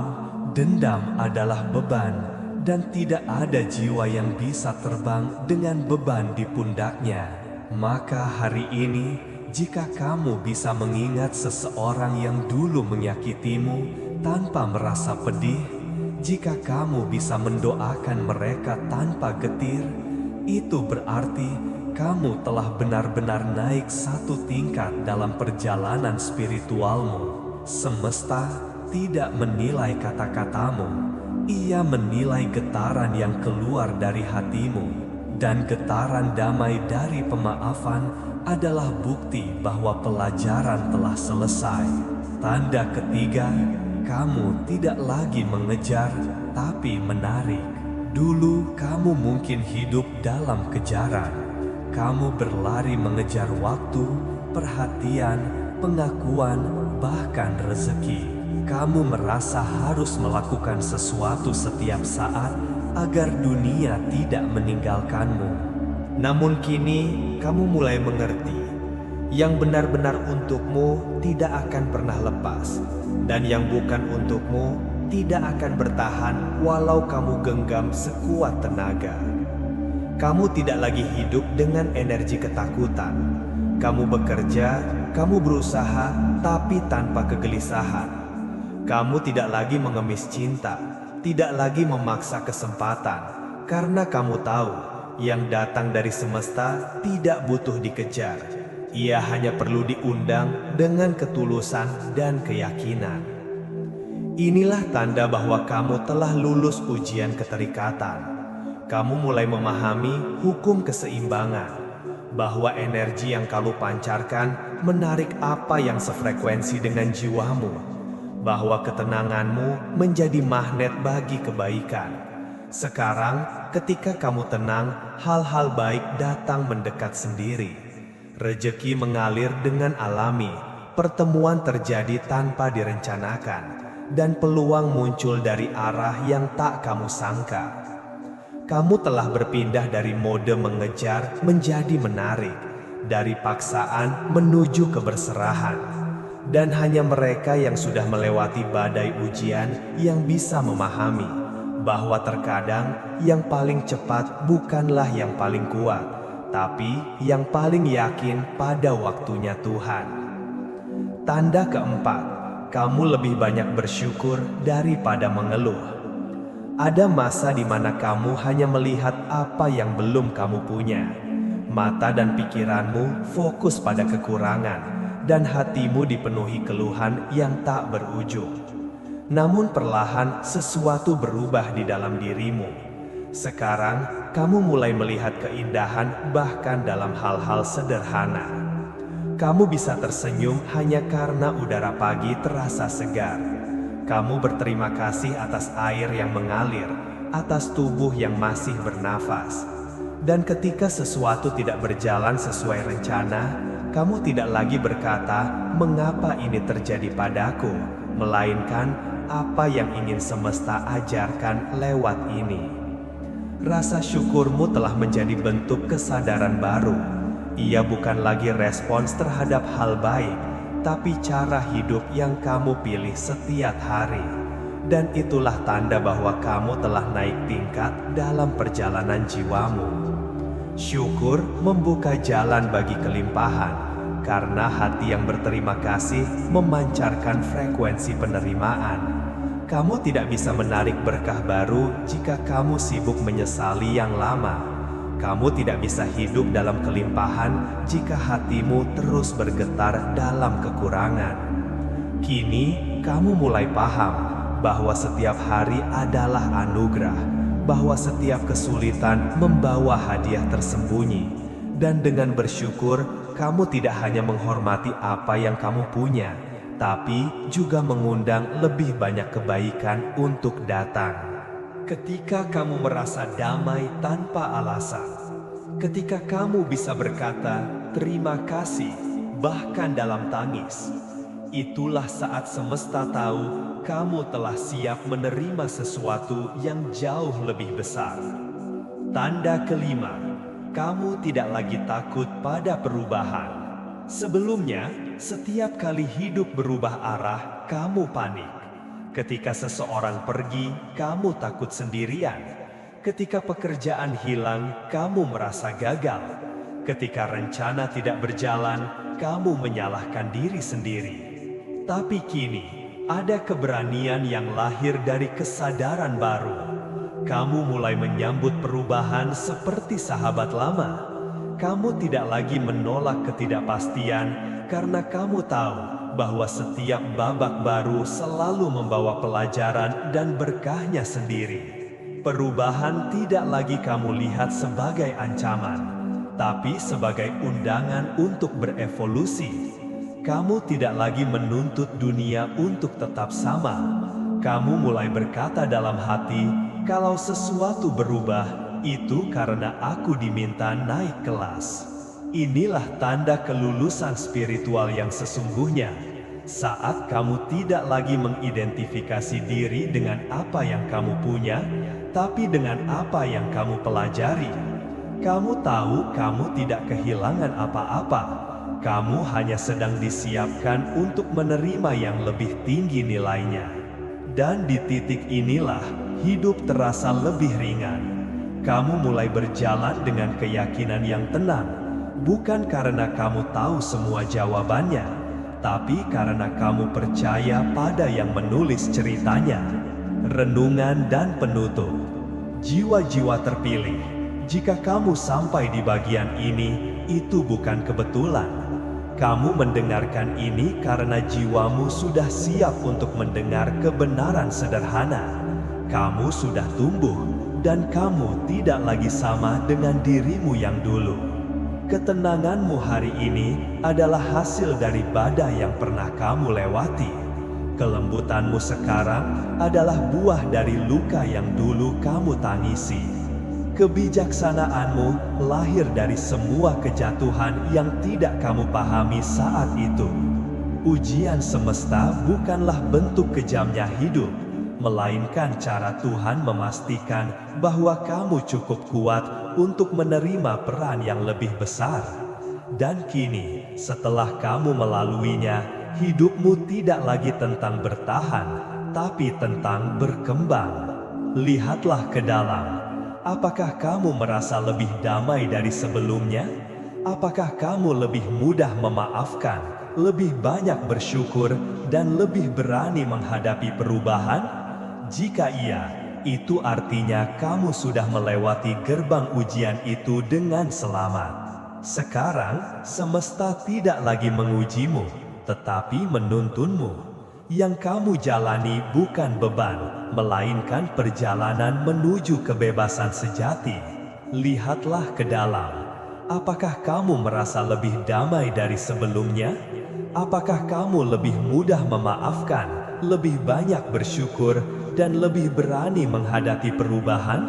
dendam adalah beban, dan tidak ada jiwa yang bisa terbang dengan beban di pundaknya. Maka hari ini, jika kamu bisa mengingat seseorang yang dulu menyakitimu tanpa merasa pedih, jika kamu bisa mendoakan mereka tanpa getir, itu berarti kamu telah benar-benar naik satu tingkat dalam perjalanan spiritualmu. Semesta tidak menilai kata-katamu, ia menilai getaran yang keluar dari hatimu. Dan getaran damai dari pemaafan adalah bukti bahwa pelajaran telah selesai. Tanda ketiga, kamu tidak lagi mengejar, tapi menarik. Dulu kamu mungkin hidup dalam kejaran. Kamu berlari mengejar waktu, perhatian, pengakuan, bahkan rezeki. Kamu merasa harus melakukan sesuatu setiap saat agar dunia tidak meninggalkanmu. Namun kini kamu mulai mengerti, yang benar-benar untukmu tidak akan pernah lepas, dan yang bukan untukmu tidak akan bertahan walau kamu genggam sekuat tenaga. Kamu tidak lagi hidup dengan energi ketakutan. Kamu bekerja, kamu berusaha, tapi tanpa kegelisahan. Kamu tidak lagi mengemis cinta, tidak lagi memaksa kesempatan, karena kamu tahu yang datang dari semesta tidak butuh dikejar. Ia hanya perlu diundang dengan ketulusan dan keyakinan. Inilah tanda bahwa kamu telah lulus ujian keterikatan. Kamu mulai memahami hukum keseimbangan, bahwa energi yang kamu pancarkan menarik apa yang sefrekuensi dengan jiwamu, bahwa ketenanganmu menjadi magnet bagi kebaikan. Sekarang, ketika kamu tenang, hal-hal baik datang mendekat sendiri. Rezeki mengalir dengan alami, pertemuan terjadi tanpa direncanakan, dan peluang muncul dari arah yang tak kamu sangka. Kamu telah berpindah dari mode mengejar menjadi menarik, dari paksaan menuju keberserahan. Dan hanya mereka yang sudah melewati badai ujian yang bisa memahami bahwa terkadang yang paling cepat bukanlah yang paling kuat, tapi yang paling yakin pada waktunya Tuhan. Tanda keempat, kamu lebih banyak bersyukur daripada mengeluh. Ada masa di mana kamu hanya melihat apa yang belum kamu punya. Mata dan pikiranmu fokus pada kekurangan, dan hatimu dipenuhi keluhan yang tak berujung. Namun perlahan sesuatu berubah di dalam dirimu. Sekarang kamu mulai melihat keindahan bahkan dalam hal-hal sederhana. Kamu bisa tersenyum hanya karena udara pagi terasa segar. Kamu berterima kasih atas air yang mengalir, atas tubuh yang masih bernafas. Dan ketika sesuatu tidak berjalan sesuai rencana, kamu tidak lagi berkata, "Mengapa ini terjadi padaku?" melainkan, "Apa yang ingin semesta ajarkan lewat ini?" Rasa syukurmu telah menjadi bentuk kesadaran baru. Ia bukan lagi respons terhadap hal baik, tapi cara hidup yang kamu pilih setiap hari. Dan itulah tanda bahwa kamu telah naik tingkat dalam perjalanan jiwamu. Syukur membuka jalan bagi kelimpahan, karena hati yang berterima kasih memancarkan frekuensi penerimaan. Kamu tidak bisa menarik berkah baru jika kamu sibuk menyesali yang lama. Kamu tidak bisa hidup dalam kelimpahan jika hatimu terus bergetar dalam kekurangan. Kini kamu mulai paham bahwa setiap hari adalah anugerah, bahwa setiap kesulitan membawa hadiah tersembunyi. Dan dengan bersyukur, kamu tidak hanya menghormati apa yang kamu punya, tapi juga mengundang lebih banyak kebaikan untuk datang. Ketika kamu merasa damai tanpa alasan, ketika kamu bisa berkata terima kasih bahkan dalam tangis, itulah saat semesta tahu kamu telah siap menerima sesuatu yang jauh lebih besar. Tanda kelima, kamu tidak lagi takut pada perubahan. Sebelumnya, setiap kali hidup berubah arah, kamu panik. Ketika seseorang pergi, kamu takut sendirian. Ketika pekerjaan hilang, kamu merasa gagal. Ketika rencana tidak berjalan, kamu menyalahkan diri sendiri. Tapi kini, ada keberanian yang lahir dari kesadaran baru. Kamu mulai menyambut perubahan seperti sahabat lama. Kamu tidak lagi menolak ketidakpastian karena kamu tahu bahwa setiap babak baru selalu membawa pelajaran dan berkahnya sendiri. Perubahan tidak lagi kamu lihat sebagai ancaman, tapi sebagai undangan untuk berevolusi. Kamu tidak lagi menuntut dunia untuk tetap sama. Kamu mulai berkata dalam hati, kalau sesuatu berubah, itu karena aku diminta naik kelas. Inilah tanda kelulusan spiritual yang sesungguhnya. Saat kamu tidak lagi mengidentifikasi diri dengan apa yang kamu punya, tapi dengan apa yang kamu pelajari. Kamu tahu kamu tidak kehilangan apa-apa. Kamu hanya sedang disiapkan untuk menerima yang lebih tinggi nilainya. Dan di titik inilah hidup terasa lebih ringan. Kamu mulai berjalan dengan keyakinan yang tenang, bukan karena kamu tahu semua jawabannya, tapi karena kamu percaya pada yang menulis ceritanya. Renungan dan penutup. Jiwa-jiwa terpilih, jika kamu sampai di bagian ini, itu bukan kebetulan. Kamu mendengarkan ini karena jiwamu sudah siap untuk mendengar kebenaran sederhana. Kamu sudah tumbuh, dan kamu tidak lagi sama dengan dirimu yang dulu. Ketenanganmu hari ini adalah hasil dari badai yang pernah kamu lewati. Kelembutanmu sekarang adalah buah dari luka yang dulu kamu tangisi. Kebijaksanaanmu lahir dari semua kejatuhan yang tidak kamu pahami saat itu. Ujian semesta bukanlah bentuk kejamnya hidup, melainkan cara Tuhan memastikan bahwa kamu cukup kuat untuk menerima peran yang lebih besar. Dan kini, setelah kamu melaluinya, hidupmu tidak lagi tentang bertahan, tapi tentang berkembang. Lihatlah ke dalam. Apakah kamu merasa lebih damai dari sebelumnya? Apakah kamu lebih mudah memaafkan, lebih banyak bersyukur, dan lebih berani menghadapi perubahan? Jika iya, itu artinya kamu sudah melewati gerbang ujian itu dengan selamat. Sekarang, semesta tidak lagi mengujimu, tetapi menuntunmu. Yang kamu jalani bukan beban, melainkan perjalanan menuju kebebasan sejati. Lihatlah ke dalam. Apakah kamu merasa lebih damai dari sebelumnya? Apakah kamu lebih mudah memaafkan, lebih banyak bersyukur, dan lebih berani menghadapi perubahan?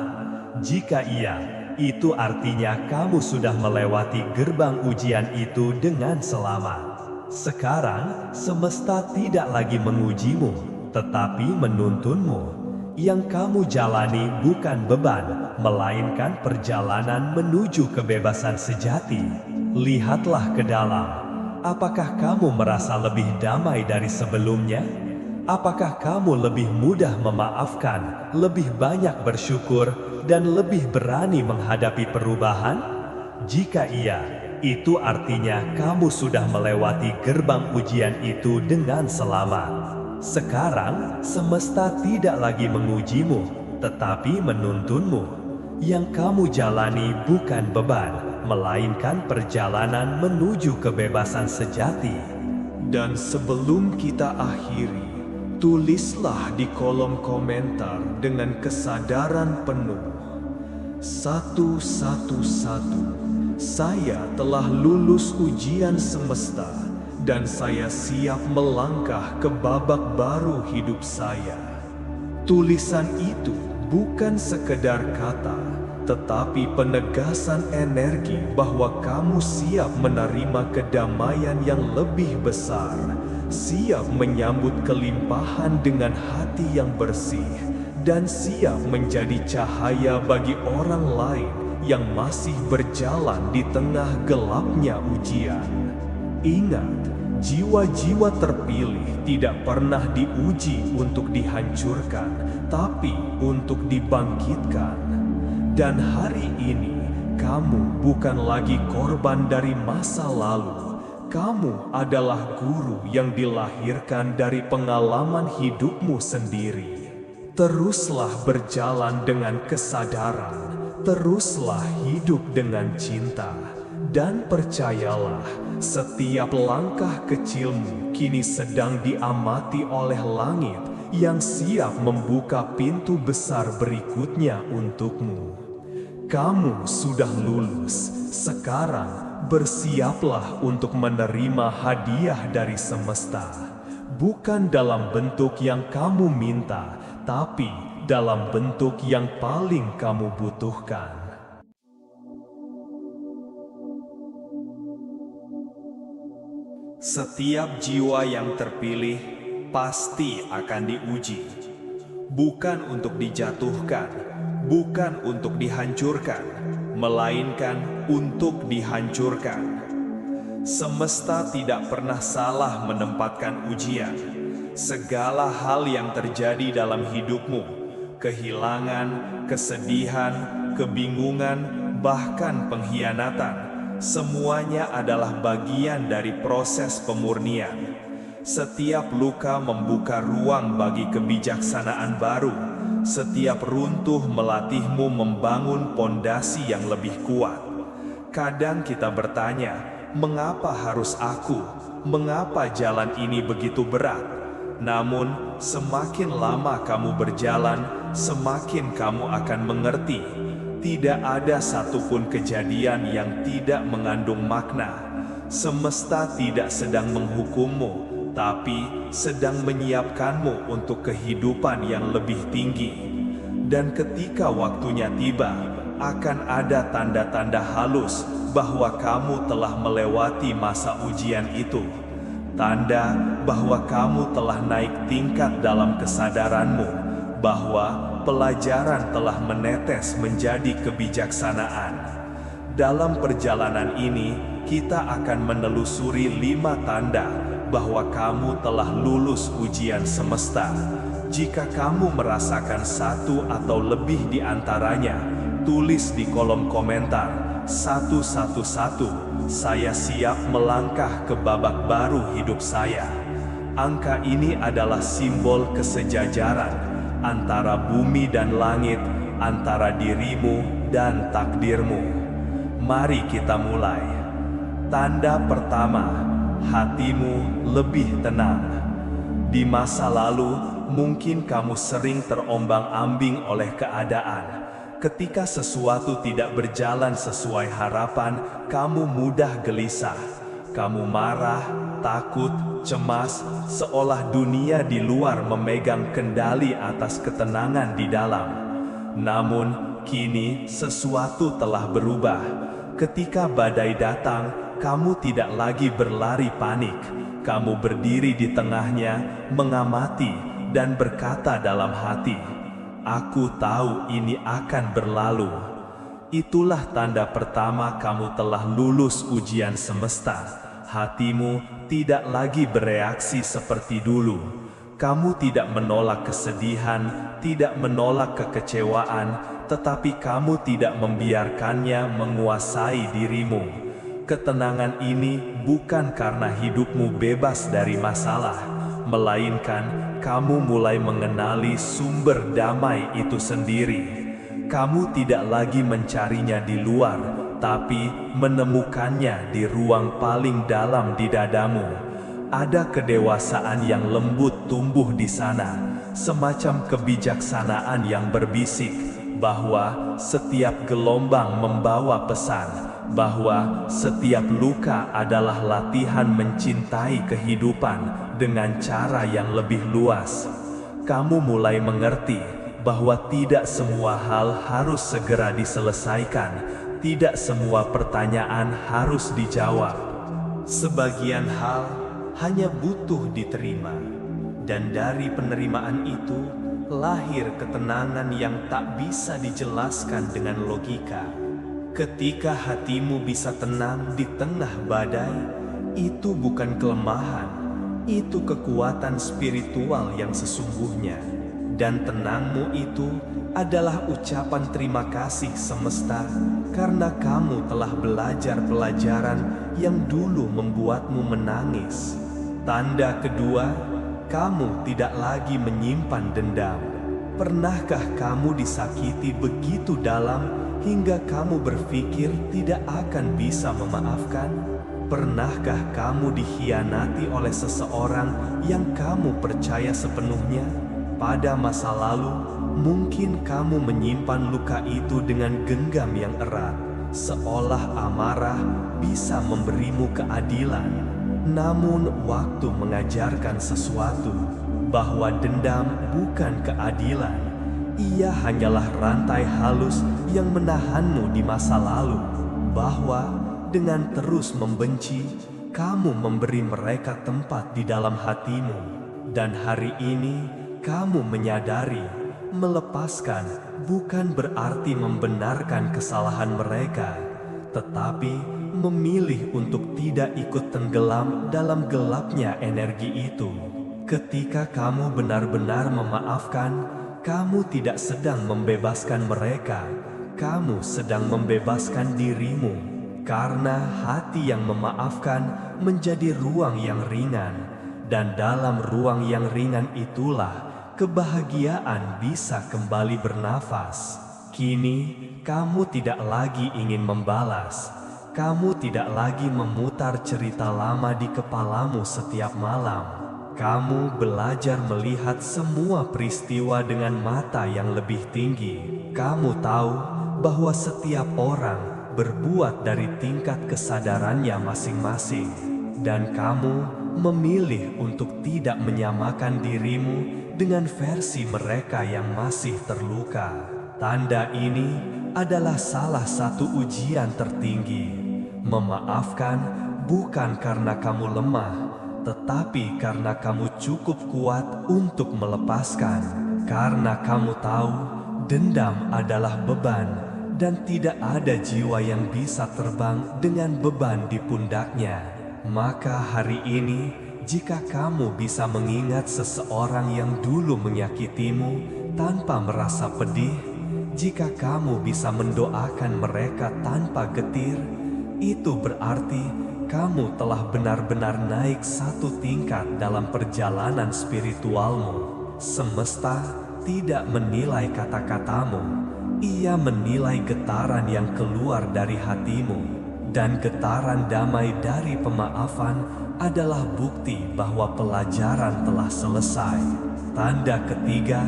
Jika iya, itu artinya kamu sudah melewati gerbang ujian itu dengan selamat. Sekarang, semesta tidak lagi mengujimu, tetapi menuntunmu. Yang kamu jalani bukan beban, melainkan perjalanan menuju kebebasan sejati. Lihatlah ke dalam. Apakah kamu merasa lebih damai dari sebelumnya? Apakah kamu lebih mudah memaafkan, lebih banyak bersyukur, dan lebih berani menghadapi perubahan? Jika iya, itu artinya kamu sudah melewati gerbang ujian itu dengan selamat. Sekarang, semesta tidak lagi mengujimu, tetapi menuntunmu. Yang kamu jalani bukan beban, melainkan perjalanan menuju kebebasan sejati. Dan sebelum kita akhiri, tulislah di kolom komentar dengan kesadaran penuh. 111. Saya telah lulus ujian semesta dan saya siap melangkah ke babak baru hidup saya. Tulisan itu bukan sekedar kata, tetapi penegasan energi bahwa kamu siap menerima kedamaian yang lebih besar, siap menyambut kelimpahan dengan hati yang bersih, dan siap menjadi cahaya bagi orang lain yang masih berjalan di tengah gelapnya ujian. Ingat, jiwa-jiwa terpilih tidak pernah diuji untuk dihancurkan, tapi untuk dibangkitkan. Dan hari ini, kamu bukan lagi korban dari masa lalu. Kamu adalah guru yang dilahirkan dari pengalaman hidupmu sendiri. Teruslah berjalan dengan kesadaran, teruslah hidup dengan cinta, dan percayalah, setiap langkah kecilmu kini sedang diamati oleh langit yang siap membuka pintu besar berikutnya untukmu. Kamu sudah lulus, sekarang bersiaplah untuk menerima hadiah dari semesta. Bukan dalam bentuk yang kamu minta, tapi dalam bentuk yang paling kamu butuhkan. Setiap jiwa yang terpilih pasti akan diuji, bukan untuk dijatuhkan, bukan untuk dihancurkan, melainkan untuk dihancurkan. Semesta tidak pernah salah menempatkan ujian. Segala hal yang terjadi dalam hidupmu, kehilangan, kesedihan, kebingungan, bahkan pengkhianatan, semuanya adalah bagian dari proses pemurnian. Setiap luka membuka ruang bagi kebijaksanaan baru. Setiap runtuh melatihmu membangun pondasi yang lebih kuat. Kadang kita bertanya, mengapa harus aku? Mengapa jalan ini begitu berat? Namun, semakin lama kamu berjalan, semakin kamu akan mengerti. Tidak ada satupun kejadian yang tidak mengandung makna. Semesta tidak sedang menghukummu, tapi sedang menyiapkanmu untuk kehidupan yang lebih tinggi. Dan ketika waktunya tiba, akan ada tanda-tanda halus bahwa kamu telah melewati masa ujian itu. Tanda bahwa kamu telah naik tingkat dalam kesadaranmu, bahwa pelajaran telah menetes menjadi kebijaksanaan. Dalam perjalanan ini, kita akan menelusuri 5 tanda bahwa kamu telah lulus ujian semesta. Jika kamu merasakan satu atau lebih di antaranya, tulis di kolom komentar 111. Saya siap melangkah ke babak baru hidup saya. Angka ini adalah simbol kesejajaran antara bumi dan langit, antara dirimu dan takdirmu. Mari kita mulai. Tanda pertama, hatimu lebih tenang. Di masa lalu, mungkin kamu sering terombang-ambing oleh keadaan. Ketika sesuatu tidak berjalan sesuai harapan, kamu mudah gelisah. Kamu marah, takut, cemas, seolah dunia di luar memegang kendali atas ketenangan di dalam. Namun, kini sesuatu telah berubah. Ketika badai datang, kamu tidak lagi berlari panik. Kamu berdiri di tengahnya, mengamati, dan berkata dalam hati, "Aku tahu ini akan berlalu." Itulah tanda pertama kamu telah lulus ujian semesta. Hatimu tidak lagi bereaksi seperti dulu. Kamu tidak menolak kesedihan, tidak menolak kekecewaan, tetapi kamu tidak membiarkannya menguasai dirimu. Ketenangan ini bukan karena hidupmu bebas dari masalah, melainkan kamu mulai mengenali sumber damai itu sendiri. Kamu tidak lagi mencarinya di luar, tapi menemukannya di ruang paling dalam di dadamu. Ada kedewasaan yang lembut tumbuh di sana, semacam kebijaksanaan yang berbisik bahwa setiap gelombang membawa pesan, bahwa setiap luka adalah latihan mencintai kehidupan dengan cara yang lebih luas. Kamu mulai mengerti bahwa tidak semua hal harus segera diselesaikan, tidak semua pertanyaan harus dijawab. Sebagian hal hanya butuh diterima, dan dari penerimaan itu lahir ketenangan yang tak bisa dijelaskan dengan logika. Ketika hatimu bisa tenang di tengah badai, itu bukan kelemahan, itu kekuatan spiritual yang sesungguhnya. Dan tenangmu itu adalah ucapan terima kasih semesta karena kamu telah belajar pelajaran yang dulu membuatmu menangis. Tanda kedua, kamu tidak lagi menyimpan dendam. Pernahkah kamu disakiti begitu dalam hingga kamu berpikir tidak akan bisa memaafkan? Pernahkah kamu dikhianati oleh seseorang yang kamu percaya sepenuhnya? Pada masa lalu, mungkin kamu menyimpan luka itu dengan genggam yang erat, seolah amarah bisa memberimu keadilan. Namun waktu mengajarkan sesuatu, bahwa dendam bukan keadilan. Ia hanyalah rantai halus yang menahanmu di masa lalu, bahwa dengan terus membenci, kamu memberi mereka tempat di dalam hatimu. Dan hari ini, kamu menyadari, melepaskan bukan berarti membenarkan kesalahan mereka, tetapi memilih untuk tidak ikut tenggelam dalam gelapnya energi itu. Ketika kamu benar-benar memaafkan, kamu tidak sedang membebaskan mereka, kamu sedang membebaskan dirimu. Karena hati yang memaafkan menjadi ruang yang ringan, dan dalam ruang yang ringan itulah kebahagiaan bisa kembali bernafas. Kini, kamu tidak lagi ingin membalas. Kamu tidak lagi memutar cerita lama di kepalamu setiap malam. Kamu belajar melihat semua peristiwa dengan mata yang lebih tinggi. Kamu tahu bahwa setiap orang berbuat dari tingkat kesadarannya masing-masing. Dan kamu memilih untuk tidak menyamakan dirimu dengan versi mereka yang masih terluka. Tanda ini adalah salah satu ujian tertinggi. Memaafkan bukan karena kamu lemah, tetapi karena kamu cukup kuat untuk melepaskan. Karena kamu tahu dendam adalah beban, dan tidak ada jiwa yang bisa terbang dengan beban di pundaknya. Maka hari ini, jika kamu bisa mengingat seseorang yang dulu menyakitimu tanpa merasa pedih, jika kamu bisa mendoakan mereka tanpa getir, itu berarti kamu telah benar-benar naik satu tingkat dalam perjalanan spiritualmu. Semesta tidak menilai kata-katamu. Ia menilai getaran yang keluar dari hatimu. Dan getaran damai dari pemaafan adalah bukti bahwa pelajaran telah selesai. Tanda ketiga,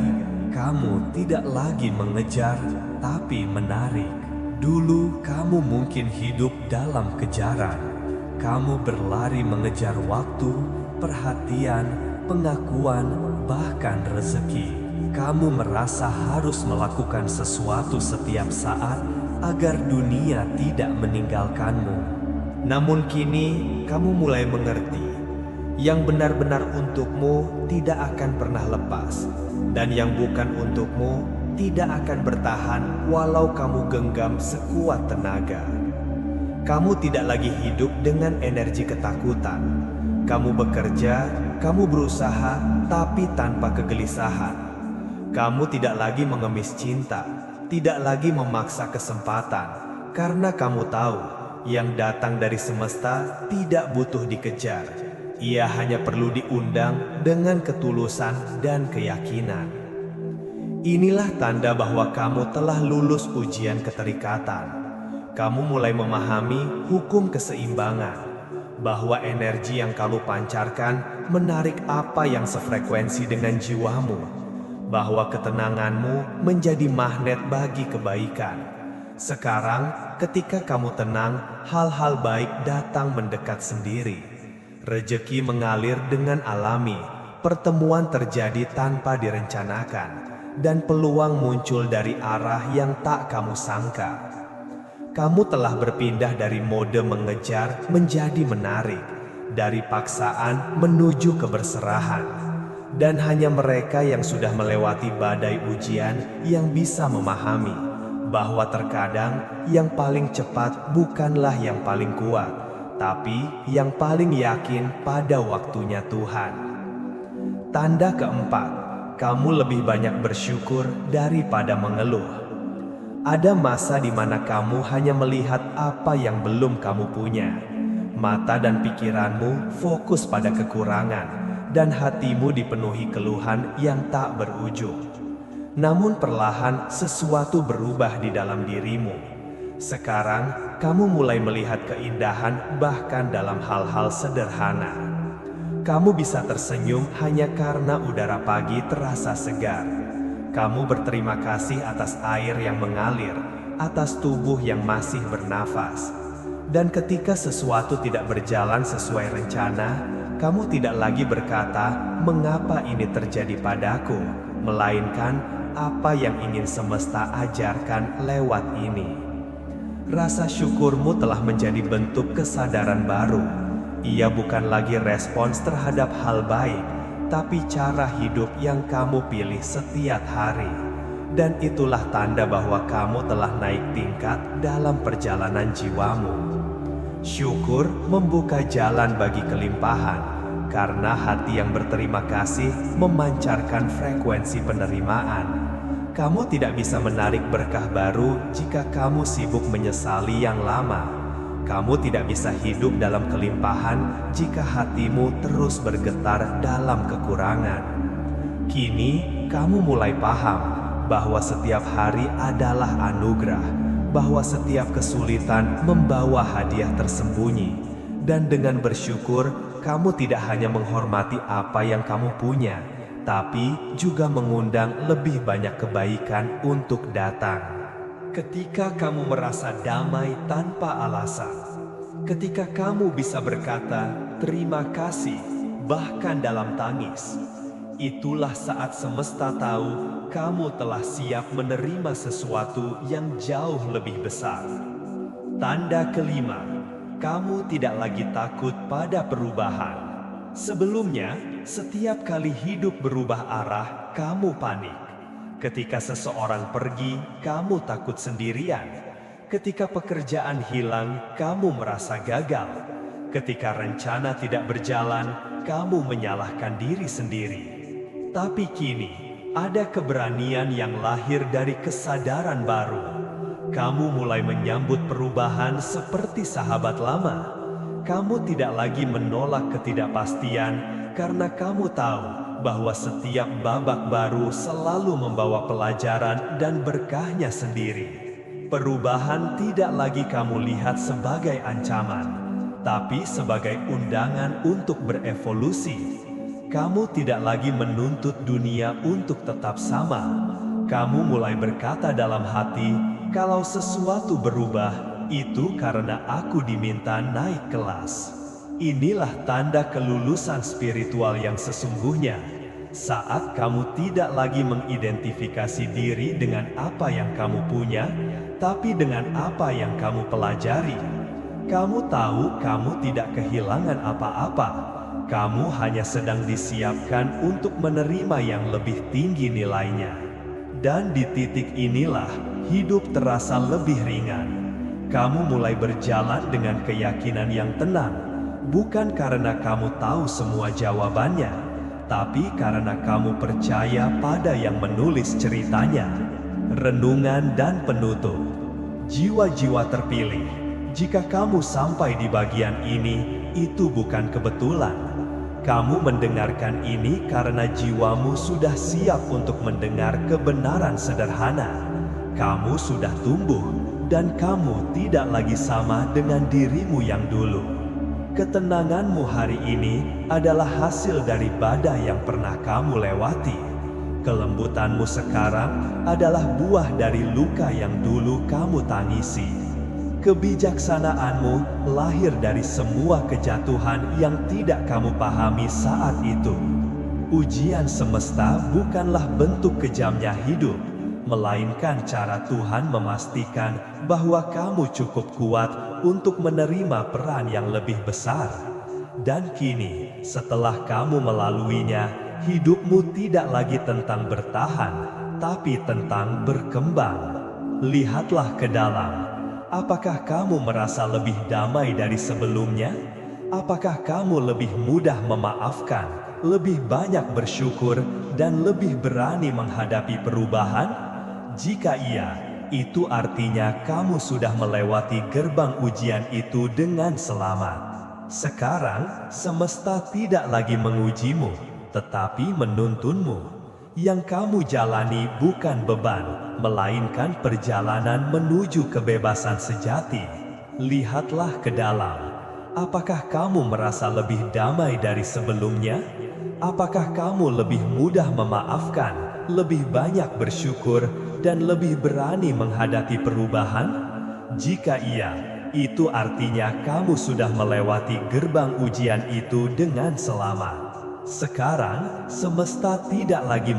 kamu tidak lagi mengejar, tapi menarik. Dulu kamu mungkin hidup dalam kejaran. Kamu berlari mengejar waktu, perhatian, pengakuan, bahkan rezeki. Kamu merasa harus melakukan sesuatu setiap saat agar dunia tidak meninggalkanmu. Namun kini kamu mulai mengerti, yang benar-benar untukmu tidak akan pernah lepas, dan yang bukan untukmu tidak akan bertahan walau kamu genggam sekuat tenaga. Kamu tidak lagi hidup dengan energi ketakutan. Kamu bekerja, kamu berusaha, tapi tanpa kegelisahan. Kamu tidak lagi mengemis cinta, tidak lagi memaksa kesempatan, karena kamu tahu yang datang dari semesta tidak butuh dikejar. Ia hanya perlu diundang dengan ketulusan dan keyakinan. Inilah tanda bahwa kamu telah lulus ujian keterikatan. Kamu mulai memahami hukum keseimbangan, bahwa energi yang kamu pancarkan menarik apa yang sefrekuensi dengan jiwamu, bahwa ketenanganmu menjadi magnet bagi kebaikan. Sekarang, ketika kamu tenang, hal-hal baik datang mendekat sendiri. Rezeki mengalir dengan alami, pertemuan terjadi tanpa direncanakan, dan peluang muncul dari arah yang tak kamu sangka. Kamu telah berpindah dari mode mengejar menjadi menarik, dari paksaan menuju keberserahan. Dan hanya mereka yang sudah melewati badai ujian yang bisa memahami bahwa terkadang yang paling cepat bukanlah yang paling kuat, tapi yang paling yakin pada waktunya Tuhan. Tanda keempat, kamu lebih banyak bersyukur daripada mengeluh. Ada masa di mana kamu hanya melihat apa yang belum kamu punya. Mata dan pikiranmu fokus pada kekurangan, dan hatimu dipenuhi keluhan yang tak berujung. Namun perlahan sesuatu berubah di dalam dirimu. Sekarang kamu mulai melihat keindahan bahkan dalam hal-hal sederhana. Kamu bisa tersenyum hanya karena udara pagi terasa segar. Kamu berterima kasih atas air yang mengalir, atas tubuh yang masih bernafas. Dan ketika sesuatu tidak berjalan sesuai rencana, kamu tidak lagi berkata, "Mengapa ini terjadi padaku?" melainkan, "Apa yang ingin semesta ajarkan lewat ini?" Rasa syukurmu telah menjadi bentuk kesadaran baru. Ia bukan lagi respons terhadap hal baik, tapi cara hidup yang kamu pilih setiap hari. Dan itulah tanda bahwa kamu telah naik tingkat dalam perjalanan jiwamu. Syukur membuka jalan bagi kelimpahan, karena hati yang berterima kasih memancarkan frekuensi penerimaan. Kamu tidak bisa menarik berkah baru jika kamu sibuk menyesali yang lama. Kamu tidak bisa hidup dalam kelimpahan jika hatimu terus bergetar dalam kekurangan. Kini, kamu mulai paham bahwa setiap hari adalah anugerah, bahwa setiap kesulitan membawa hadiah tersembunyi. Dan dengan bersyukur, kamu tidak hanya menghormati apa yang kamu punya, tapi juga mengundang lebih banyak kebaikan untuk datang. Ketika kamu merasa damai tanpa alasan, ketika kamu bisa berkata terima kasih bahkan dalam tangis, itulah saat semesta tahu kamu telah siap menerima sesuatu yang jauh lebih besar. Tanda kelima, kamu tidak lagi takut pada perubahan. Sebelumnya, setiap kali hidup berubah arah, kamu panik. Ketika seseorang pergi, kamu takut sendirian. Ketika pekerjaan hilang, kamu merasa gagal. Ketika rencana tidak berjalan, kamu menyalahkan diri sendiri. Tapi kini, ada keberanian yang lahir dari kesadaran baru. Kamu mulai menyambut perubahan seperti sahabat lama. Kamu tidak lagi menolak ketidakpastian karena kamu tahu bahwa setiap babak baru selalu membawa pelajaran dan berkahnya sendiri. Perubahan tidak lagi kamu lihat sebagai ancaman, tapi sebagai undangan untuk berevolusi. Kamu tidak lagi menuntut dunia untuk tetap sama. Kamu mulai berkata dalam hati, kalau sesuatu berubah, itu karena aku diminta naik kelas. Inilah tanda kelulusan spiritual yang sesungguhnya. Saat kamu tidak lagi mengidentifikasi diri dengan apa yang kamu punya, tapi dengan apa yang kamu pelajari. Kamu tahu kamu tidak kehilangan apa-apa. Kamu hanya sedang disiapkan untuk menerima yang lebih tinggi nilainya. Dan di titik inilah hidup terasa lebih ringan. Kamu mulai berjalan dengan keyakinan yang tenang. Bukan karena kamu tahu semua jawabannya, tapi karena kamu percaya pada yang menulis ceritanya. Renungan dan penutup. Jiwa-jiwa terpilih, jika kamu sampai di bagian ini, itu bukan kebetulan. Kamu mendengarkan ini karena jiwamu sudah siap untuk mendengar kebenaran sederhana. Kamu sudah tumbuh, dan kamu tidak lagi sama dengan dirimu yang dulu. Ketenanganmu hari ini adalah hasil dari badai yang pernah kamu lewati. Kelembutanmu sekarang adalah buah dari luka yang dulu kamu tangisi. Kebijaksanaanmu lahir dari semua kejatuhan yang tidak kamu pahami saat itu. Ujian semesta bukanlah bentuk kejamnya hidup, melainkan cara Tuhan memastikan bahwa kamu cukup kuat untuk menerima peran yang lebih besar. Dan kini, setelah kamu melaluinya, hidupmu tidak lagi tentang bertahan, tapi tentang berkembang. Lihatlah ke dalam. Apakah kamu merasa lebih damai dari sebelumnya? Apakah kamu lebih mudah memaafkan, lebih banyak bersyukur, dan lebih berani menghadapi perubahan? Jika iya, itu artinya kamu sudah melewati gerbang ujian itu dengan selamat. Sekarang, semesta tidak lagi mengujimu, tetapi menuntunmu. Yang kamu jalani bukan beban, melainkan perjalanan menuju kebebasan sejati. Lihatlah ke dalam. Apakah kamu merasa lebih damai dari sebelumnya? Apakah kamu lebih mudah memaafkan, lebih banyak bersyukur, dan lebih berani menghadapi perubahan? Jika iya, itu artinya kamu sudah melewati gerbang ujian itu dengan selamat. Sekarang, semesta tidak lagi